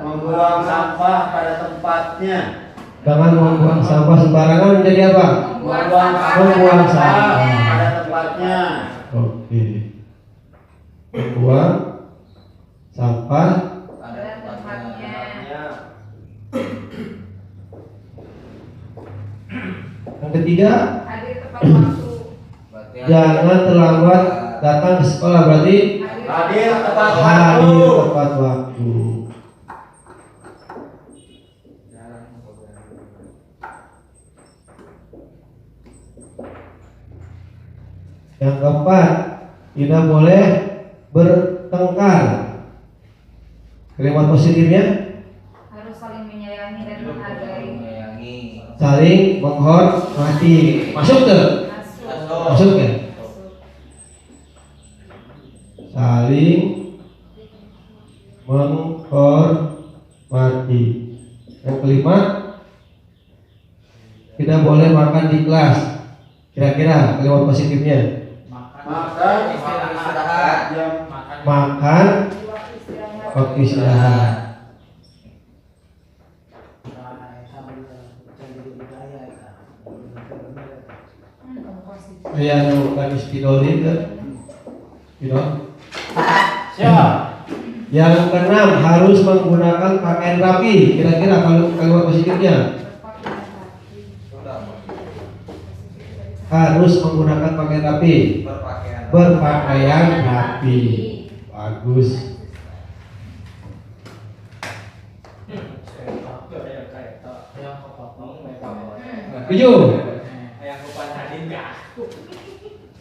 B: Membuang sampah pada tempatnya.
I: jangan membuang sampah sembarangan menjadi apa? Membuang sampah
B: pada tempatnya.
I: Oke. Membuang sampah
H: Pada tempatnya.
I: yang ketiga,
H: Hadir tepat waktu.
I: jangan terlambat datang ke sekolah, berarti
B: Hadir tepat
I: hadir
B: waktu.
I: tepat waktu. Yang keempat, tidak boleh bertengkar. Kalimat positifnya
H: Harus saling menyayangi dan menghargai.
I: saling menghormati. Masuk tuh? Masuk ya? Saling menghormati. Yang kelima, tidak boleh makan di kelas. Kira-kira kalimat positifnya makan waktu istirahat.
D: Aya nu bukan spidol itu. Spidol.
B: Siap.
D: Yang keenam, harus menggunakan pakaian rapi. Kira-kira kalau kalimat positifnya harus menggunakan pakaian rapi. Berpakaian rapi. Bagus. Tujuh.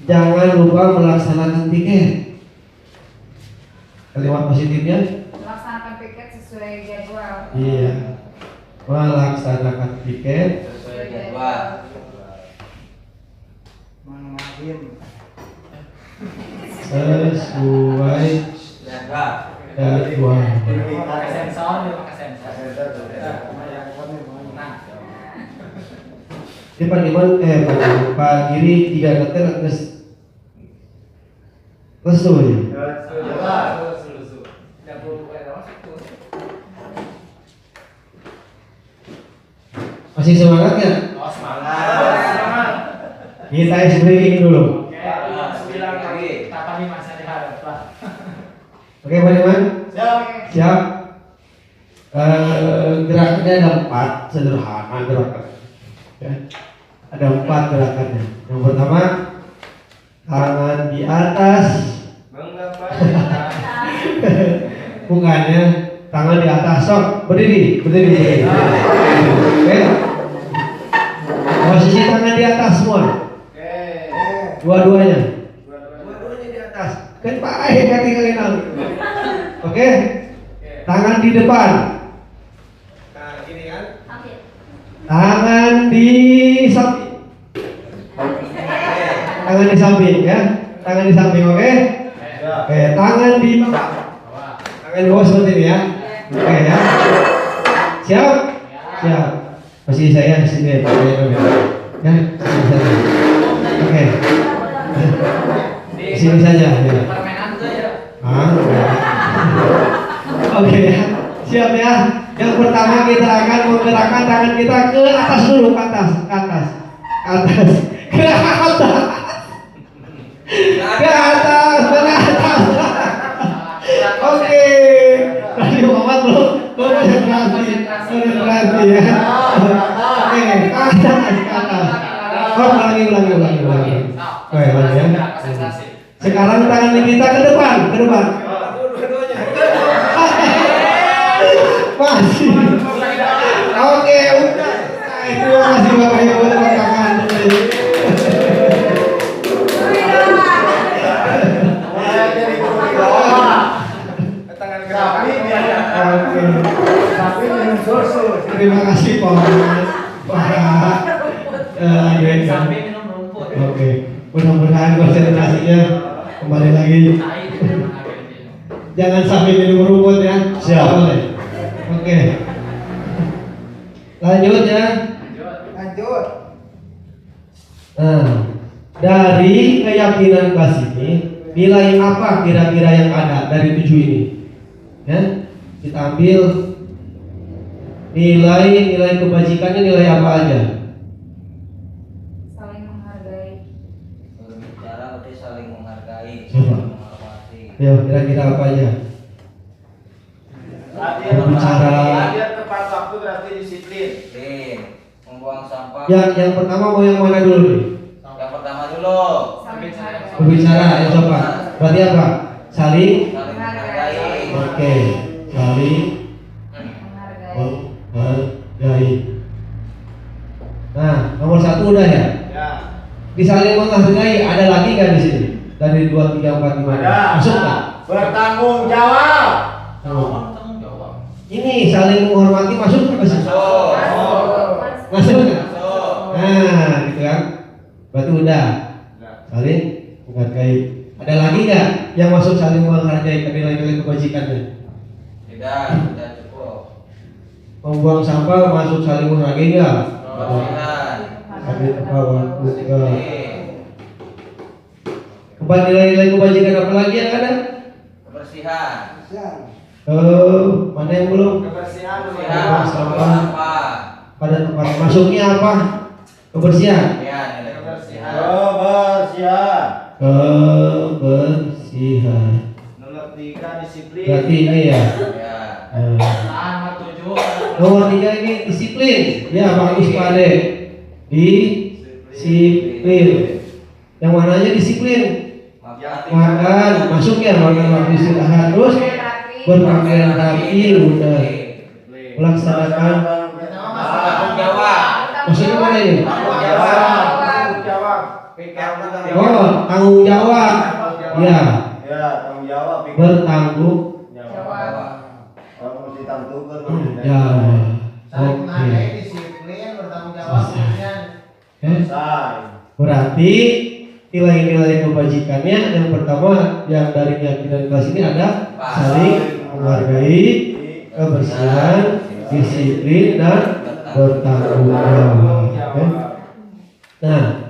D: Jangan lupa melaksanakan piket. Kalimat positifnya?
H: Melaksanakan piket sesuai jadwal.
D: Iya. Melaksanakan piket
F: Sesuai jadwal.
D: sesuai jadwal.
F: Pakai sensor, dia pakai sensor. Nah,
D: Ini Pak Diman, Pak Giri 3 meter terus lesu ya. Masih semangat ya?
F: oh semangat.
D: Kita ice breaking dulu.
F: Oke, 9 kali. Kapan nih masa diharap Pak?
D: Oke Pak Diman?
B: Siap.
D: Siap. Gerakannya ada 4, sederhana gerakan. Ya. Ada 4 gerakannya. Yang pertama, tangan di atas. Bukannya tangan di atas, sok berdiri. Oke. Posisi tangan di atas semua. Dua-duanya di atas. Kan Pak kali kenal. Oke. Tangan di depan. Nah, gini kan? Tangan di samping. Tangan di samping ya. Tangan di samping, oke? Oke, tangan di bawah. Tangan di bawah seperti ini ya. Oke ya. Siap? Siap. Masih saya di sini ya. Ya, oke. Di sini saja ya.
F: Permainan tuh ya.
D: Oke ya. Siap ya. Yang pertama kita akan menggerakkan tangan kita ke atas dulu, ke atas. Ke atas. Oke. Tadi Muhammad belum konsentrasi ya. Oke, ke atas. Oh, ulangi. Oke, lagi ya. Sekarang tangan kita ke depan. Masih. Oke, udah. Terima kasih Bapak Ibu rekan-rekan. Terima kasih Pak.
F: Sampai minum rumput.
D: Oke, mudah-mudahan konsentrasinya kembali lagi. Jangan sampai minum rumput ya. Siap. Oke. Lanjut ya. Nah, dari keyakinan kelas ini, nilai apa kira-kira yang ada dari 7 ini? Ya, kita ambil nilai kebajikannya, nilai apa aja?
H: Saling menghargai.
G: Berbicara berarti saling menghargai,
D: Coba.
G: saling menghormati.
D: Ya, kira-kira apa aja?
B: Hadir tepat waktu berarti disiplin.
G: Disiplin, membuang sampah.
D: Yang pertama mau yang mana dulu nih?
G: Yang pertama dulu,
H: Saling menghargai.
D: Berbicara, ya coba. Berarti apa? Saling.
G: saling menghargai.
D: Oke, saling
H: Menghargai.
D: menghargai. Nah, nomor 1 udah ya.
B: Ya.
D: Di saling menghargai ada lagi nggak di sini? Dari 2, 3, 4, 5.
B: Ada.
D: Masuk nggak?
B: Bertanggung jawab.
F: Tanggung jawab.
D: Ini saling menghormati masuk nggak ke sini? Masuk nggak? Nah, gitu kan? Berarti udah saling menghargai. Ada lagi nggak yang masuk saling menghargai ke nilai-nilai kebajikannya?
G: Tidak cukup.
D: Membuang sampah masuk saling menghargai nggak?
G: Kebersihan.
D: Ada waktu nggak?
G: Disiplin.
D: Nilai-nilai kebajikan apa lagi yang ada?
G: Kebersihan.
D: Mana yang belum?
B: Kebersihan.
G: Kebersihan.
D: Sampah.
G: Sampah.
D: Pada tempat masuknya apa? Kebersihan.
G: Ya, nilai
C: Kebersihan.
B: Nomor 3 disiplin.
C: Berarti ini ya. Nomor 3 ini disiplin. Ya, bagus Pak Ade. Disiplin. Yang mananya disiplin? Makan, masuk ya, makan waktu istirahat. Terus berpakaian rapi, udah melaksanakan. Maksudnya mana ini? Oh, tanggung jawab. Ya.
B: Ya, tanggung jawab.
C: Bertanggung
B: Kamu mesti tanggung
C: jawab.
I: Saling
C: Oke.
I: menghargai, disiplin, bertanggung jawab, kemudian
B: Selesai.
C: Berarti nilai-nilai kebajikannya yang pertama yang dari keyakinan kelas ini ada saling menghargai, kebersihan, disiplin dan bertanggung jawab. Oke. Nah,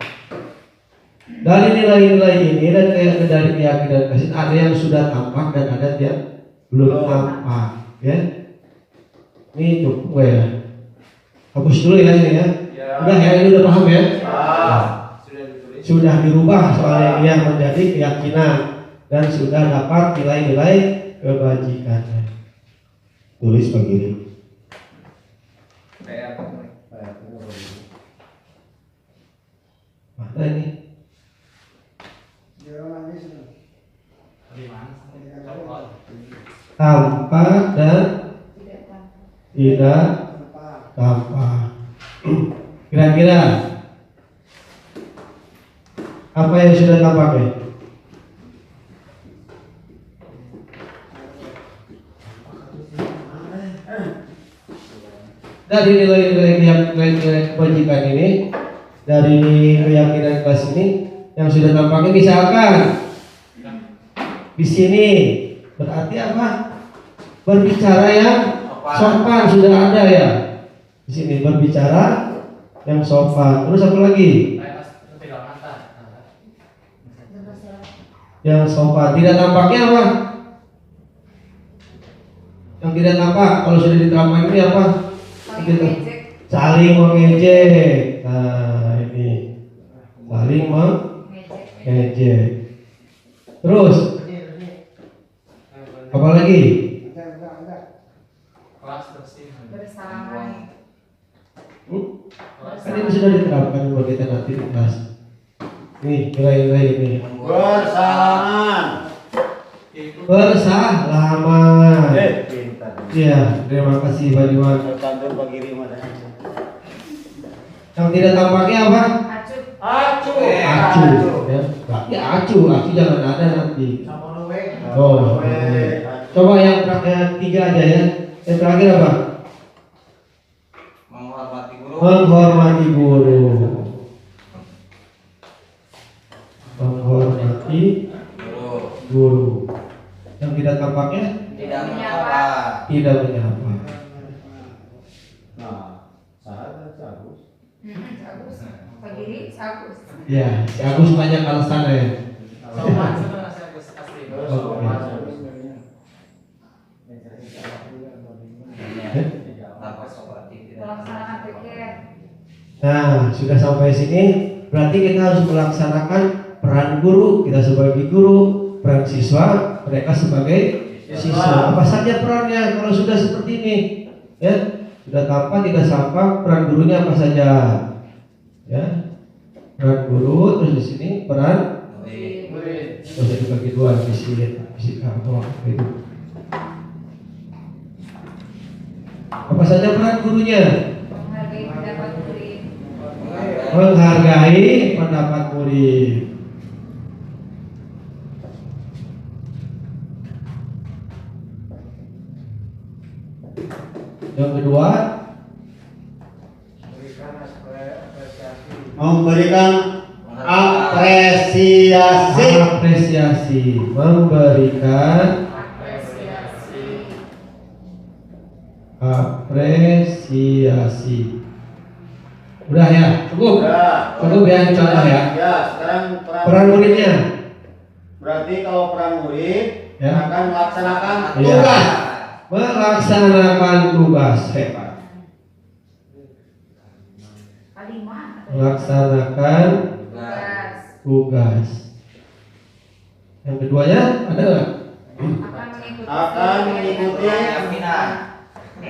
C: dari nilai-nilai ini dan dari keyakinan kelas ini ada yang sudah tampak dan ada yang belum tampak. Ya, ini cukup ya. Hapus dulu ya ini ya. Udah ya, ini udah paham ya. Sudah dirubah soalnya dia menjadi keyakinan dan sudah dapat nilai-nilai kebajikannya. Tulis begini. Mana ini? Tampak dan tidak tampak. Kira-kira apa yang sudah tampak ya? Dari nilai-nilai kebajikan ini, dari keyakinan kelas ini yang sudah tampaknya misalkan di sini berarti apa? Berbicara yang sopan sudah ada ya. Di sini berbicara yang sopan. Terus apa lagi? Yang sopan. Tidak tampaknya apa? Yang tidak tampak kalau sudah diterapkan ini apa? Saling mengejek. Nah ini saling mengejek. Terus apa lagi?
H: Bersalaman.
C: Kan ini sudah diterapkan buat kita nanti di kelas. Nih nilai-nilai ini.
B: Bersalaman.
C: Bersalaman.
B: Pintar.
C: Iya, terima kasih Pak Diwan.
B: Bertanduk bagi Rima.
C: Yang tidak tampaknya apa?
H: Acuh.
C: Acu. Ya, acu jangan ada nanti. Oh. Coba yang terakhir 3 aja ya. Yang terakhir apa? Menghormati guru. Menghormati guru. Yang tidak tampaknya?
H: Tidak menyapa.
C: Tidak menyapa.
B: Nah, sahabat Agus.
H: Agus. Pagiri, Agus.
C: Ya, si Agus banyak alasan ya.
H: Melaksanakan piket.
C: Nah, sudah sampai sini, berarti kita harus melaksanakan peran guru, kita sebagai guru, peran siswa, mereka sebagai siswa. Apa saja perannya kalau sudah seperti ini? Ya, sudah tampak tidak tampak, peran gurunya apa saja? Ya, peran guru, terus di sini peran terus dibagi 2, fisika atau itu. Apa saja peran gurunya?
H: Menghargai pendapat murid.
C: Menghargai pendapat murid. Yang kedua,
B: Memberikan apresiasi.
C: Memberikan apresiasi. Udah ya, cukup.
B: Ya.
C: Cukup ya contoh ya.
B: Ya, sekarang
C: Peran muridnya.
B: Berarti kalau peran murid
C: Ya.
B: akan melaksanakan
C: Iya.
B: tugas.
C: Melaksanakan tugas hebat.
H: Kalimat.
C: Melaksanakan
D: tugas. Yang keduanya ada nggak?
B: Akan mengikuti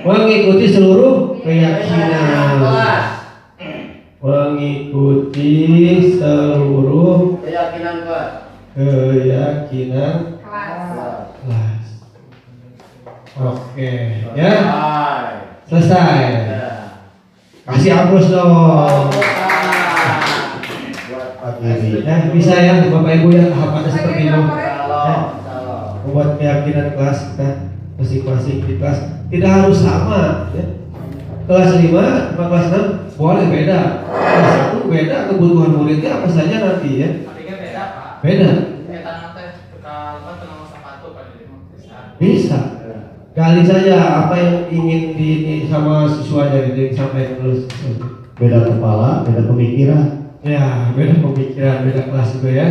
D: Mengikuti seluruh keyakinan.
B: kelas.
D: Mengikuti seluruh
B: Keyakinan kelas.
D: keyakinan
H: Kelas.
D: kelas. Oke, ya.
B: Hai.
D: Selesai.
B: Ya.
D: Kasih hapus dong.
B: Buat
D: Pagi. Bisa ya Bapak Ibu yang tahapannya seperti itu.
B: Salam.
D: Membuat keyakinan kelas kita masing-masing di kelas tidak harus sama ya. Kelas 5 sama kelas 6 boleh beda. Kelas 1 beda kebutuhan muridnya apa saja nanti ya.
F: Artinya beda Pak.
D: Beda.
F: Kita nanti bekal apa tenang sepatu Pak jadi bisa.
D: Bisa. Gali saja apa yang ingin di sama siswanya itu yang sampai terus.
I: Beda kepala, beda pemikiran.
D: Ya, beda pemikiran, beda kelas juga ya.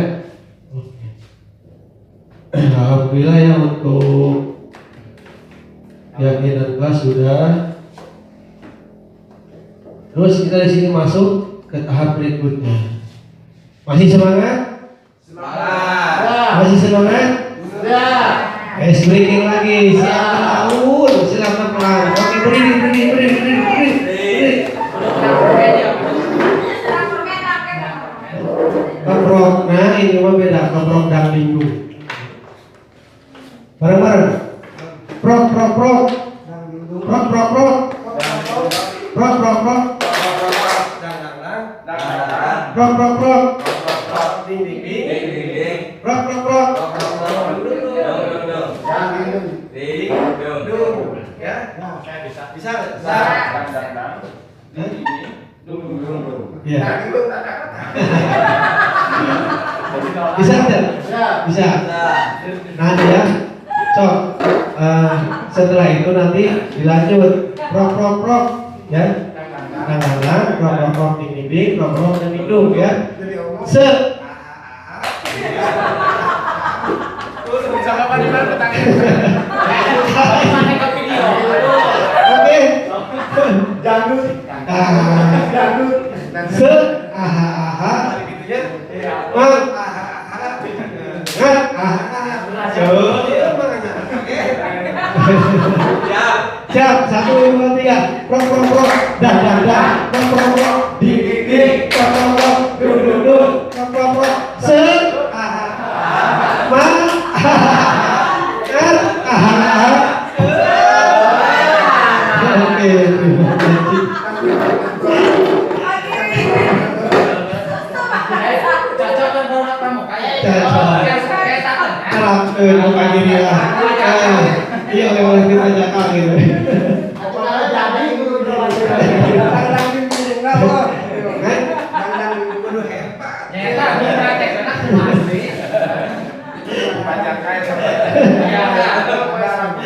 D: Alhamdulillah ya untuk keyakinan kelas sudah. Terus kita di sini masuk ke tahap berikutnya. Masih semangat?
F: Semangat.
D: Masih semangat?
B: Sudah.
D: Breaking lagi. Siapa tahun? Silakan pelan. Oke, beri. Keprok. Nah, ini mah beda. Keprok dan minggu. Bareng-bareng. Prok. Prok. Prok. Iya. Bisa tidak? Bisa. Nanti ya. Cok. Setelah itu nanti dilanjut prok ya. Prok ding prok dan hidung ya. Oke.
B: Jandut. Jandut.
D: Siap, 1, 2, 3. Prok. Dah. Prok. Ding. Prok. Duduk. Prok. Oke, terima kasih.
F: Cocok kan orang kamu kayak.
D: Cocok.
F: Kayak takkan.
D: Bukan gini lah. Iya, oleh kita jaga gitu.
B: Jadi guru
F: Nyata dia praktek karena asli. Pajakan. Ya.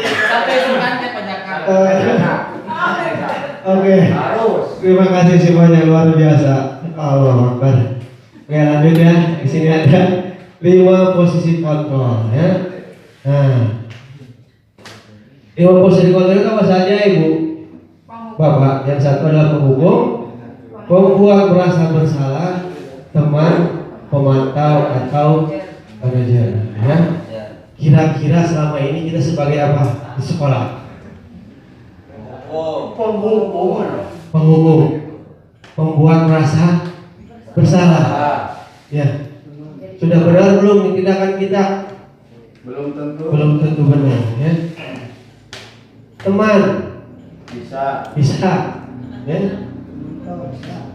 F: Sampai sungannya pajakan.
D: Oke.
B: harus.
D: Terima kasih semuanya luar biasa. Allah Akbar. Oke, lanjut ya. Di sini ada 5 posisi kontrol ya. Nah, 5 posisi kontrol itu apa saja Ibu? Bapak, yang satu adalah penghukum, pembuat merasa bersalah, teman, pemantau atau manajer ya. Kira-kira selama ini kita sebagai apa di sekolah? Penghukum, pembuat merasa bersalah. Ya, sudah benar belum tindakan kita? Belum tentu benar. Ya. Teman, bisa. Ya.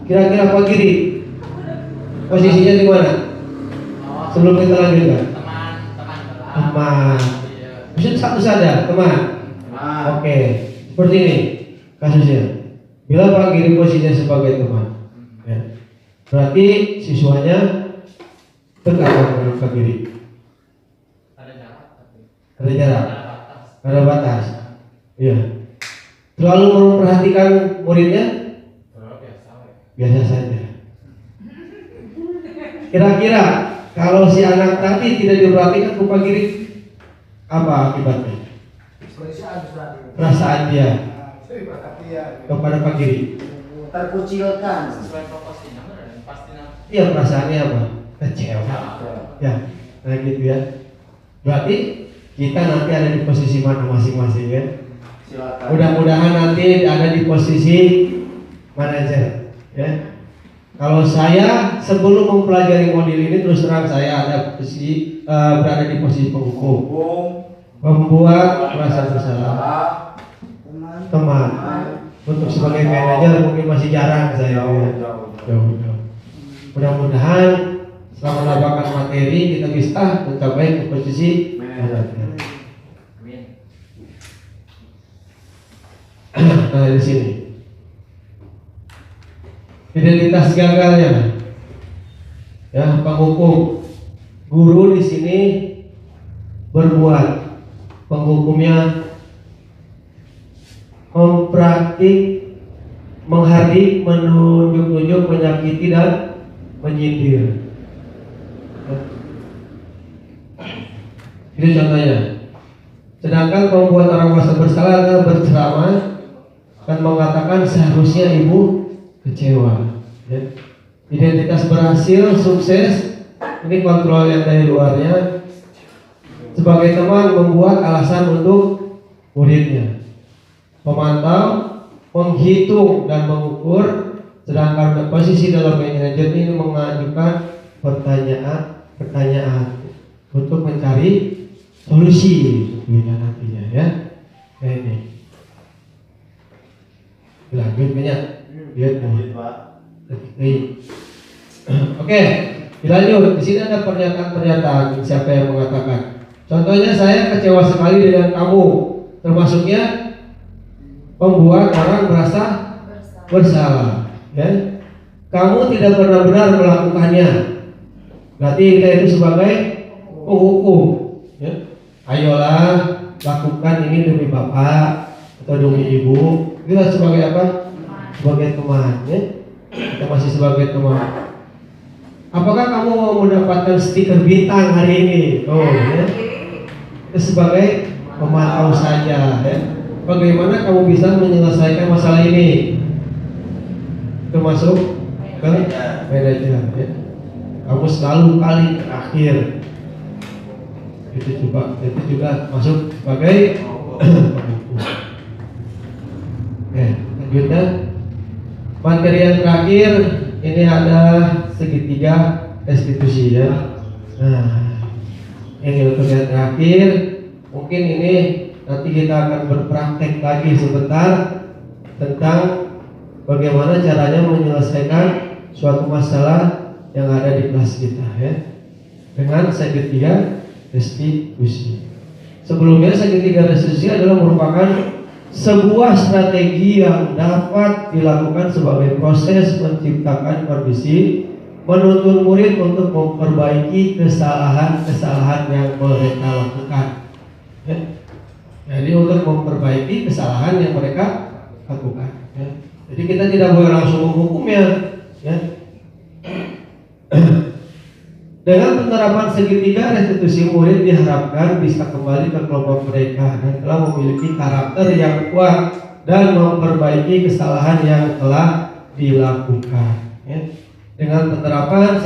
D: Kira-kira Pak Giri, posisinya di mana? Sebelum kita lanjutkan. Teman. Bisa satu saja, teman. Oke, seperti ini kasusnya. Bila Pak Giri posisinya sebagai teman, ya, berarti siswanya dekat dengan Pak Giri. Ada jarak, ada batas. Iya. Selalu memperhatikan muridnya? Biasa saja. Kira-kira kalau si anak tadi tidak diperhatikan Pak Giri, apa akibatnya? Perasaan dia kepada Pak Giri
B: Terkucilkan.
F: Sesuai proporsinya pasti.
D: iya perasaannya apa?
C: kecewa. Ya, nah gitu ya. Berarti kita nanti ada di posisi mana masing-masing ya.
B: Silakan.
C: Mudah-mudahan nanti ada di posisi manajer ya. Kalau saya sebelum mempelajari modul ini terus terang saya ada posisi berada di posisi penghukum, membuat merasa bersalah teman. Untuk sebagai manajer mungkin masih jarang saya ya. Jauh. Mudah-mudahan setelah mendapatkan materi kita bisa mencapai ke posisi manajer. Nah di sini identitas gagalnya ya, penghukum. Guru di sini berbuat, penghukumnya mempraktik, menghardik, menunjuk-nunjuk, menyakiti dan menyindir. Ini contohnya. Sedangkan membuat orang merasa bersalah adalah berceramah dan mengatakan seharusnya ibu kecewa. Ya. Identitas berhasil, sukses, ini kontrol yang dari luarnya. Sebagai teman membuat alasan untuk muridnya. Pemantau, menghitung dan mengukur. Sedangkan posisi dalam manajer ini mengajukan pertanyaan untuk mencari solusi nantinya ya. Nah, ini lanjut banyak. Lihat Oke, dilanjut. Di sini ada pernyataan siapa yang mengatakan. Contohnya saya kecewa sekali dengan kamu, termasuknya membuat orang merasa bersalah. Ya, kamu tidak benar-benar melakukannya. Berarti kita itu sebagai penghukum. Ya. Ayolah lakukan ini demi bapak atau demi ibu. Kita sebagai apa? Sebagai teman. Ya. Kita masih sebagai teman. Apakah kamu mau mendapatkan stiker bintang hari ini? Oh, ya. Itu sebagai pemantau saja. Ya. Bagaimana kamu bisa menyelesaikan masalah ini? Termasuk ke manajer. Ya. Kamu selalu paling terakhir. Itu juga masuk sebagai penghukum. Oke, lanjutnya. Materi yang terakhir ini ada segitiga restitusi ya. Nah, ini untuk yang terakhir. Mungkin ini nanti kita akan berpraktek lagi sebentar tentang bagaimana caranya menyelesaikan suatu masalah yang ada di kelas kita ya. Dengan segitiga restitusi. Sebelumnya segitiga restitusi adalah merupakan sebuah strategi yang dapat dilakukan sebagai proses menciptakan kondisi menuntun murid untuk memperbaiki kesalahan-kesalahan yang mereka lakukan. Ya. Jadi untuk memperbaiki kesalahan yang mereka lakukan. Ya. Jadi kita tidak boleh langsung menghukumnya. Ya. Dengan penerapan segitiga restitusi, murid diharapkan bisa kembali ke kelompok mereka dan telah memiliki karakter yang kuat dan memperbaiki kesalahan yang telah dilakukan. Ya. Dengan penerapan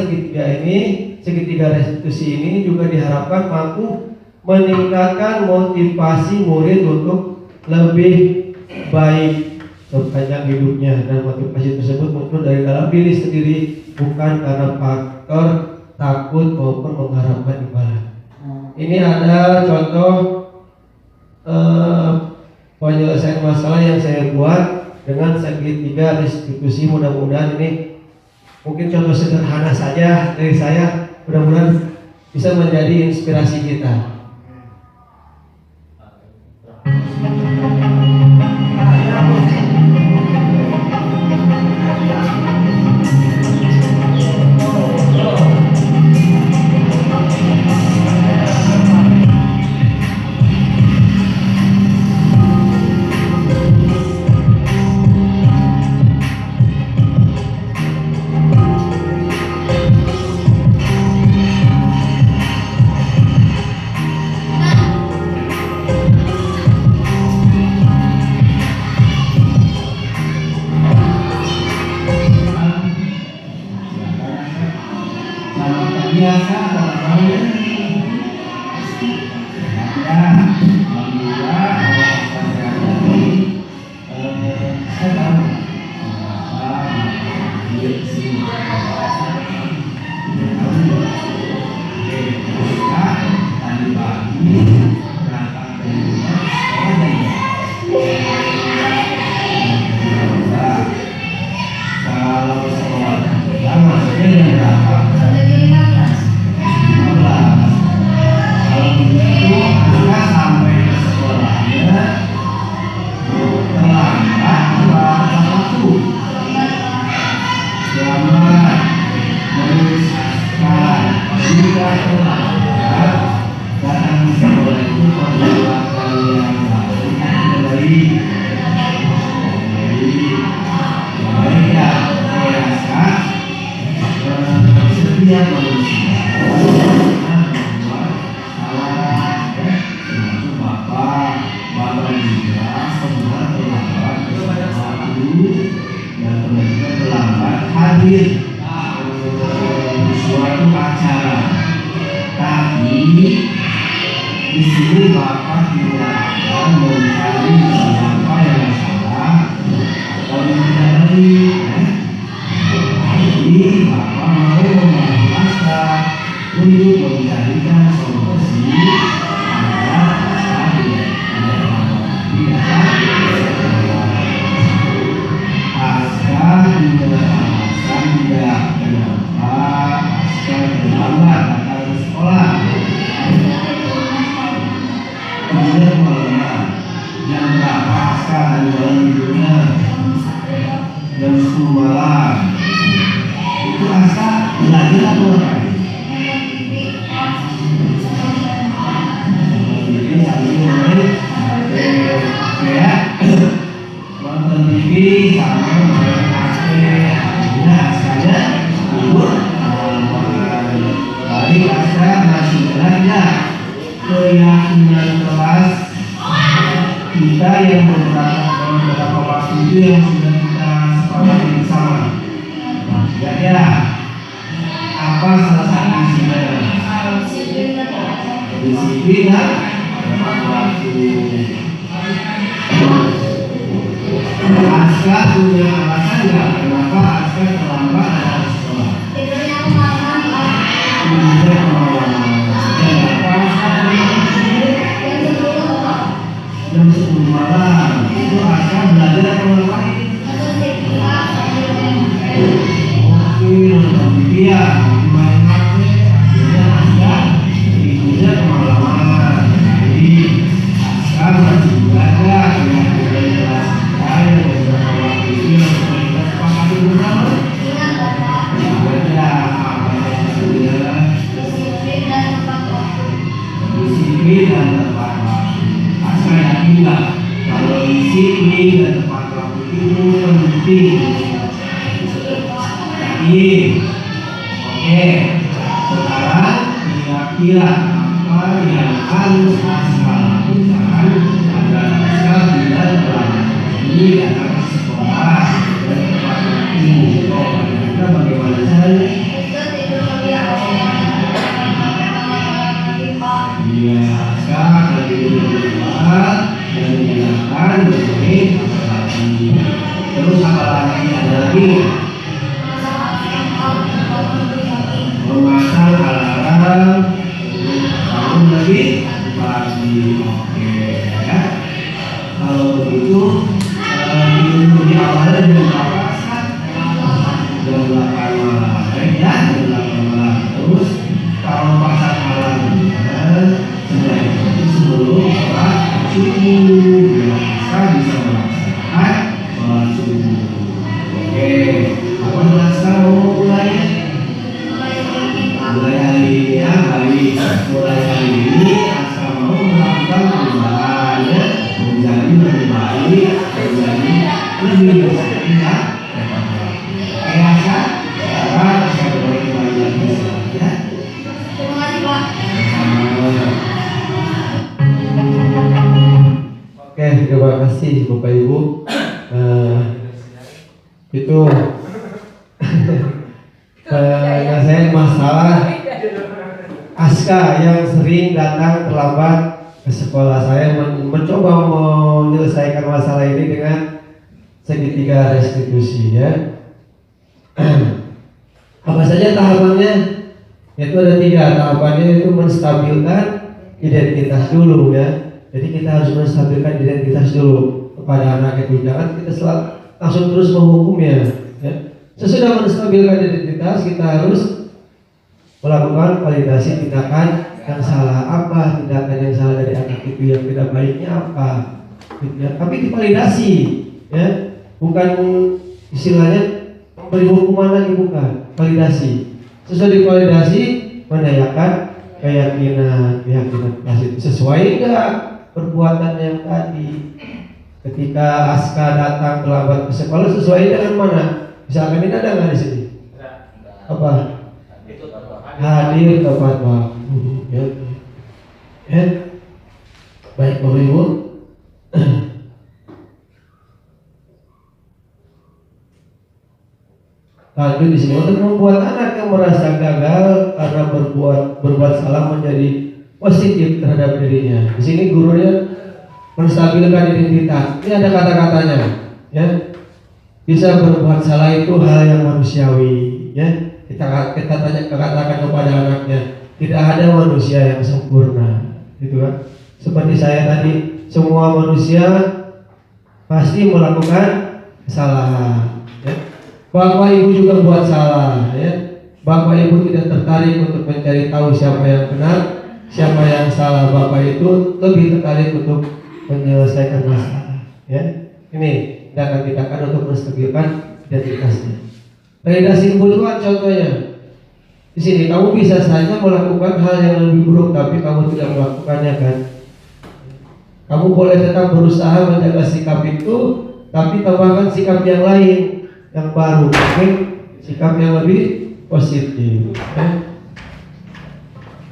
C: segitiga restitusi ini juga diharapkan mampu meningkatkan motivasi murid untuk lebih baik sepanjang hidupnya, dan motivasi tersebut muncul dari dalam diri sendiri, bukan karena faktor takut maupun mengharapkan imbalan. Ini ada contoh penyelesaian masalah yang saya buat dengan segitiga restitusi. Mudah-mudahan ini mungkin contoh sederhana saja dari saya, mudah-mudahan bisa menjadi inspirasi kita. biasa namanya. Ya, alhamdulillah saya tahu tadi pagi berangkat dari rumah kalau sekolah maksudnya yang berapa? 15. Kalau begitu maka sampai ke sekolahnya terlambat waktu. Selamat meneruskan jika terlambat datang di sekolah itu perbuatan yang baik. Baik ya, biasa setiap manusia membuat salah, termasuk bapak juga pernah terlambat waktu dan pernah juga terlambat hadir di suatu acara. Tapi di sini bapak tidak akan mencari siapa yang salah atau yang benar. Jadi bapak mau memaksa untuk mencarikan solusi agar Aska juga alasan tidak kenapa Aska terlambat datang ke sekolah. Kemudian malamnya jam berapa Aska dari dalam tidurnya? Jam 10 malam. Itu Aska belajar atau ngapain? Jadi sambil main kayak nonton TV sama main HP. Nah, Askanya tidur. Balik Aska masih belajar. Keyakinan kelas kita yang beberapa waktu itu yang sudah kita sepakati bersama. Kira-kira apa salah satu isinya? Disiplin dan tepat waktu. Aska punya alasan nggak kenapa Aska terlambat datang ke sekolah? Tidurnya kemalaman. Kenapa Aska jam 10 malam? Itu Aska belajar atau ngapain? Nonton TV ya, main HP, akhirnya Aska tidurnya kemalaman. Jadi Aska masih belajar dengan kelas kita yang beberapa waktu itu yang sudah kita sepakati bersama. Belajar apa yang sudah disiplin dan tepat waktu. Aska yakin nggak kalau disiplin dan tepat waktu itu penting? Oke, sekarang kira-kira apa yang harus Aska lakukan agar Aska tidak terlambat ini datang ke sekolah dan tepat waktu? Kita bagaimana caranya? Iya, Aska akan tidur di tempat dan menghilangkan bermain apalagi. Terus apa lagi? Ada lagi? Memasang alarm bangun lagi pagi. Oke ya. Kalau begitu di awalnya jam berapa? Jam 8 malam ya, jam 8 malam. Terus kalau pasang alarmnya sebelum sholat subuh biar bisa melaksanakan sholat subuh. Oke, apa Aska mau mulai? Mulai hari ini ya, baik. Mulai hari ini Aska mau melakukan perubahannya menjadi lebih baik, menjadi lebih baik ya. Oke Aska, sekarang Aska mulai kembali lagi ya. Terima kasih Pak.
D: Oke, terima kasih Bapak Ibu. Itu saya masalah Aska yang sering datang terlambat ke sekolah. Saya mencoba menyelesaikan masalah ini dengan segitiga restitusi ya. Apa saja tahapannya? Yaitu ada 3 tahapannya, itu menstabilkan identitas dulu ya. Jadi kita harus menstabilkan identitas dulu kepada anak itu. Jangan kita langsung terus menghukumnya ya. Sesudah menstabilkan identitas, kita harus melakukan validasi tindakan yang salah. Apa tindakan yang salah dari anak itu, yang tidak baiknya apa gitu ya. Tapi divalidasi ya, bukan istilahnya memberi hukuman lagi, bukan. Validasi. Sesudah divalidasi, menanyakan keyakinan kelas itu sesuai enggak perbuatan yang tadi. Ketika Aska datang terlambat ke sekolah, sesuai dengan mana? Misalkan ini ada nggak di sini? Apa? Hadir tepat waktu. Ya. Ya. Baik Bapak Ibu. Lanjut di sini untuk membuat anak yang merasa gagal karena berbuat salah menjadi positif terhadap dirinya. Di sini gurunya menstabilkan identitas. Ini ada kata-katanya, ya. Bisa berbuat salah itu hal yang manusiawi, ya. Kita katakan kepada anaknya, tidak ada manusia yang sempurna, gitu kan? Seperti saya tadi, semua manusia pasti melakukan kesalahan, ya. Bapak Ibu juga buat salah, ya. Bapak Ibu tidak tertarik untuk mencari tahu siapa yang benar, siapa yang salah. Bapak itu lebih tertarik untuk menyelesaikan masalah, ya. Ini tindakan-tindakan untuk menstabilkan identitasnya. Validasi kebutuhan contohnya. Di sini kamu bisa saja melakukan hal yang lebih buruk, tapi kamu tidak melakukannya kan? Kamu boleh tetap berusaha menjaga sikap itu, tapi tambahkan sikap yang lain, yang baru, mungkin sikap yang lebih positif.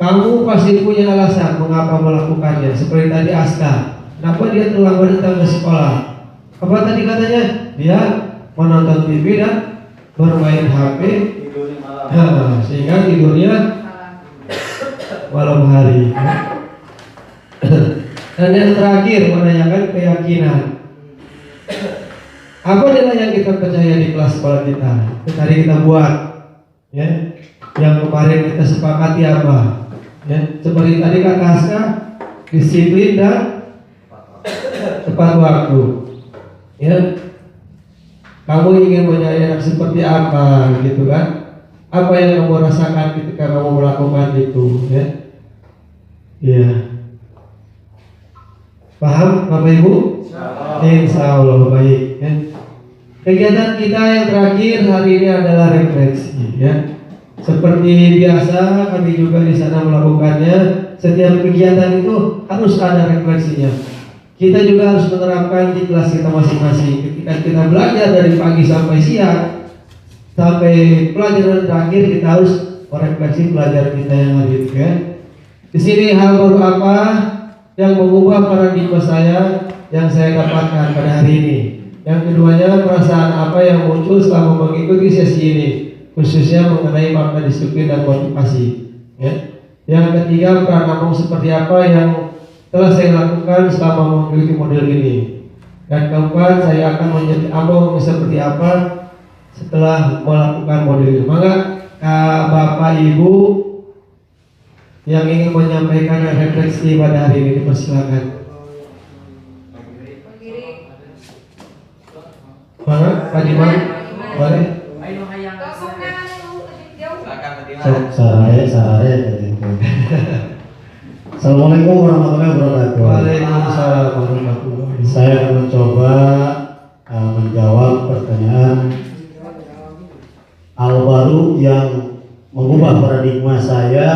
D: Kamu pasti punya alasan mengapa melakukannya. Seperti tadi Aska, kenapa dia terlambat datang ke sekolah? Apa tadi katanya? Dia menonton TV dan bermain HP, sehingga tidurnya malam hari. Dan yang terakhir, menanyakan keyakinan. Apa nilai yang kita percaya di kelas sekolah kita? Itu tadi kita buat, ya. Yang kemarin kita sepakati apa? Ya, seperti tadi kata Aska, disiplin dan tepat waktu. Ya, kamu ingin menjadi anak seperti apa, gitu kan? Apa yang kamu rasakan ketika kamu melakukan itu, ya? Iya. Paham, Bapak Ibu? Insya Allah baik. Ya. Kegiatan kita yang terakhir hari ini adalah refleksi, ya. Seperti biasa kami juga di sana melakukannya. Setiap kegiatan itu harus ada refleksinya. Kita juga harus menerapkan di kelas kita masing-masing. Ketika kita belajar dari pagi sampai siang, sampai pelajaran terakhir, kita harus merefleksi pelajaran kita yang hari itu, ya. Di sini hal baru apa yang mengubah paradigma saya yang saya dapatkan pada hari ini? Yang keduanya, perasaan apa yang muncul selama mengikuti sesi ini, khususnya mengenai makna disiplin dan motivasi, ya. Yang ketiga, peran Among seperti apa yang telah saya lakukan selama mengikuti model ini. Dan keempat, saya akan menjadi Among seperti apa setelah melakukan model ini. Maka Bapak Ibu yang ingin menyampaikan refleksi pada hari ini, dipersilakan. Mana? Pak Diman? Boleh?
J: Saraya. Assalamualaikum warahmatullahi wabarakatuh.
D: Waalaikumsalam warahmatullahi wabarakatuh.
J: Saya akan mencoba menjawab pertanyaan hal baru yang mengubah paradigma saya.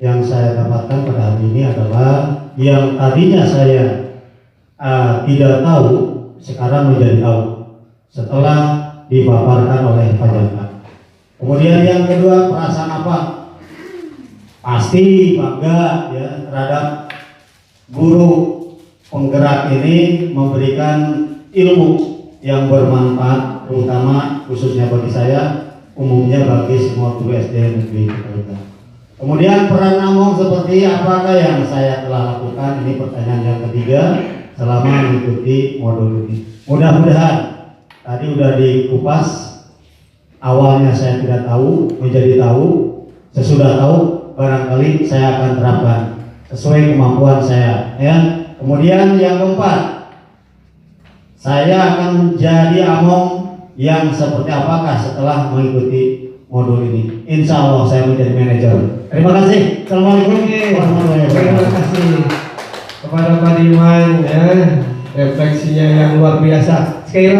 J: Yang saya dapatkan pada hari ini adalah yang tadinya saya tidak tahu, sekarang menjadi tahu setelah dipaparkan oleh Pak Jaka. Kemudian yang kedua, perasaan apa? Pasti bangga, ya, terhadap guru penggerak ini memberikan ilmu yang bermanfaat, terutama khususnya bagi saya, umumnya bagi semua guru SD negeri kita. Kemudian peran Among seperti apakah yang saya telah lakukan? Ini pertanyaan yang ketiga selama mengikuti modul ini. Mudah-mudahan tadi udah dikupas. Awalnya saya tidak tahu, menjadi tahu. Sesudah tahu, barangkali saya akan terapkan sesuai kemampuan saya. Ya. Kemudian yang keempat, saya akan menjadi Among yang seperti apakah setelah mengikuti modul ini. Insya Allah saya menjadi manajer. Terima kasih. Assalamualaikum warahmatullahi
D: Terima
J: wabarakatuh.
D: kasih kepada Pak Diman ya, refleksinya yang luar biasa. Sekali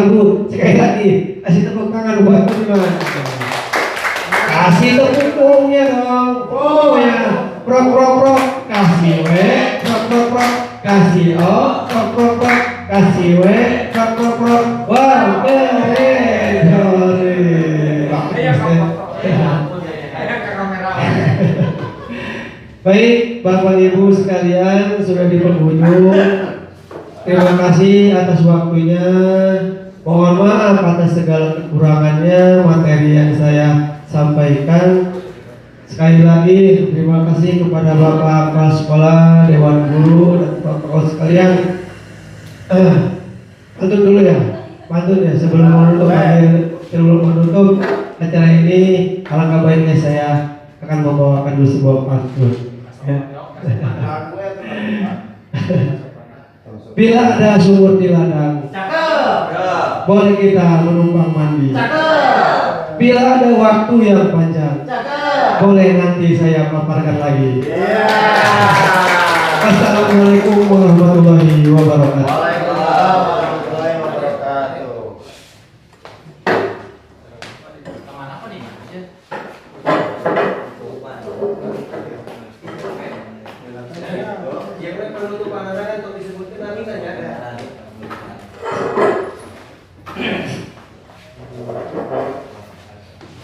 D: lagi, kasih tepuk tangan buat Pak Diman. Kasih tepuk tangannya dong. Oh ya, prok, kasih we, prok, kasih prok, kasih we, prok. Wah, keren. Baik, Bapak Ibu sekalian, sudah di penghujung. Terima kasih atas waktunya. Mohon maaf atas segala kekurangannya materi yang saya sampaikan. Sekali lagi terima kasih kepada Bapak Kepala Sekolah, Dewan Guru, dan protokol sekalian. Pantun dulu ya, sebelum menutup acara ini. Alangkah baiknya saya akan membawakan dulu sebuah pantun. Ya. Bila ada sumur di ladang, boleh kita menumpang mandi. Bila ada waktu yang panjang, boleh nanti saya paparkan lagi. Assalamualaikum warahmatullahi wabarakatuh.
B: Waalaikumsalam warahmatullahi wabarakatuh.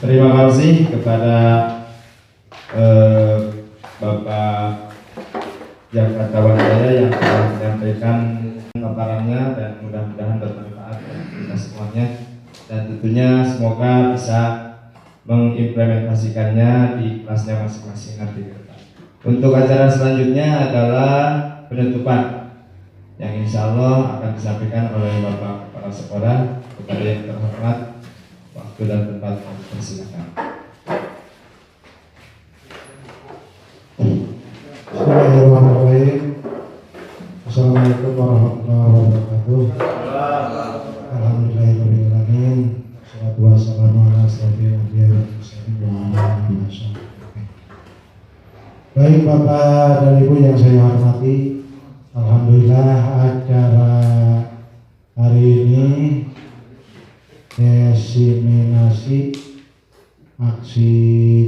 A: Terima kasih kepada Bapak Jakartawan saya yang telah menyampaikan paparannya, dan mudah-mudahan bermanfaat bagi kita semuanya, dan tentunya semoga bisa mengimplementasikannya di kelasnya masing-masing nanti ke depan. Untuk acara selanjutnya adalah penutupan yang insya Allah akan disampaikan oleh Bapak Kepala Sekolah. Kepada yang terhormat, waktu dan tempat persilakan.
C: Bismillahirrahmanirrahim. Assalamualaikum warahmatullahi wabarakatuh. Alhamdulillahirrahmanirrahim. Wassalatu wassalamu ala asyrofil anbiya'i wal mursalin wa ala alihi wasallam. Baik Bapak dan Ibu yang saya hormati, alhamdulillah acara hari ini diseminasi aksi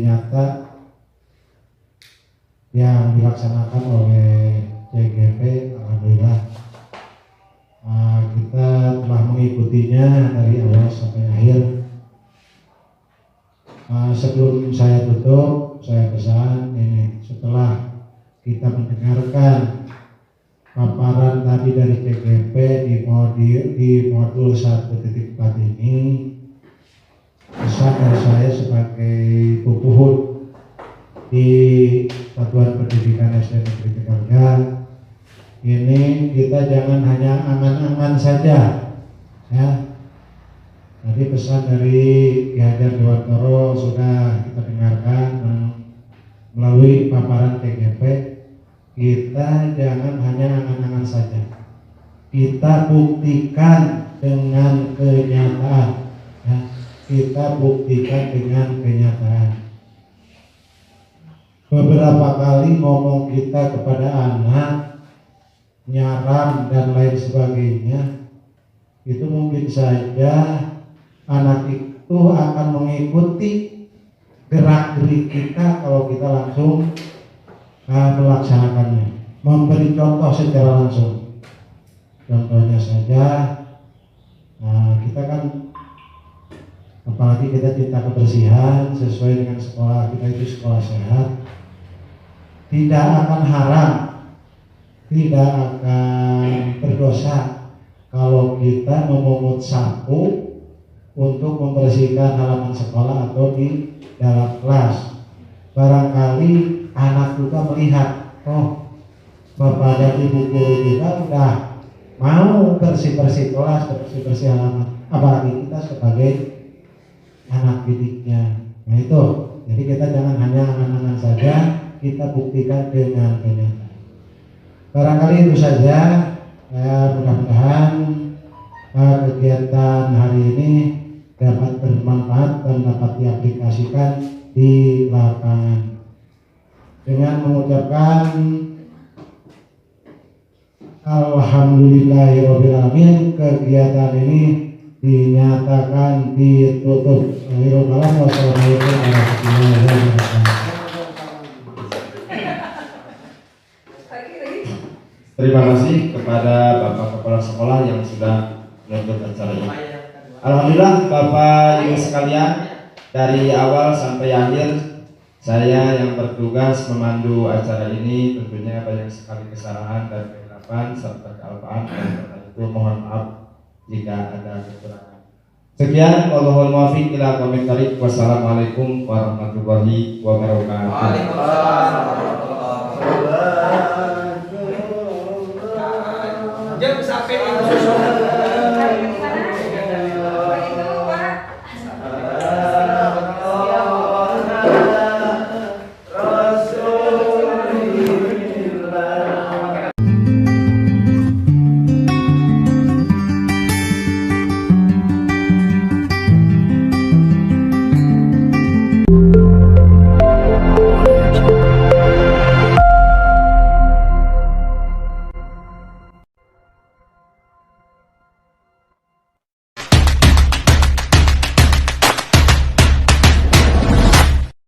C: nyata yang dilaksanakan oleh CGP. Alhamdulillah kita telah mengikutinya dari awal sampai akhir. Sebelum saya tutup, saya pesan ini, setelah kita mendengarkan paparan tadi dari CGP di modul 1.4 ini, pesan dari saya sebagai pupuhut di Satuan Pendidikan SD Negeri Tegalga, ini kita jangan hanya angan-angan saja, ya. Tadi pesan dari Ki Hajar Dewantoro sudah kita dengarkan melalui paparan TGP. Kita jangan hanya angan-angan saja, kita buktikan dengan kenyataan, ya. Kita buktikan dengan kenyataan. Beberapa kali ngomong kita kepada anak, nyaran dan lain sebagainya, itu mungkin saja anak itu akan mengikuti gerak-gerik kita kalau kita langsung melaksanakannya, memberi contoh secara langsung. Contohnya saja, kita kan, apalagi kita cinta kebersihan sesuai dengan sekolah kita itu sekolah sehat, tidak akan haram, tidak akan berdosa kalau kita memungut sapu untuk membersihkan halaman sekolah atau di dalam kelas. Barangkali anak juga melihat, oh bapak dan ibu guru kita udah mau bersih-bersih kelas, bersih-bersih halaman, apalagi kita sebagai anak didiknya. Nah itu, jadi kita jangan hanya angan-angan saja, kita buktikan dengan kenyataan. Barangkali itu saja. Mudah-mudahan kegiatan hari ini dapat bermanfaat dan dapat diaplikasikan di lapangan. Dengan mengucapkan alhamdulillahirobbilalamin, kegiatan ini dinyatakan ditutup. Wassalamualaikum warahmatullahi wabarakatuh.
A: Terima kasih kepada Bapak Kepala Sekolah yang sudah menutup acara ini. Alhamdulillah Bapak Ibu sekalian, dari awal sampai akhir saya yang bertugas memandu acara ini tentunya banyak sekali kesalahan dan kehilafan serta kealpaan, dan karena itu mohon maaf jika ada kekurangan. Sekian, wallahul muwaffiq ila aqwamit thoriq. Wassalamualaikum warahmatullahi wabarakatuh.
F: Jam sampai itu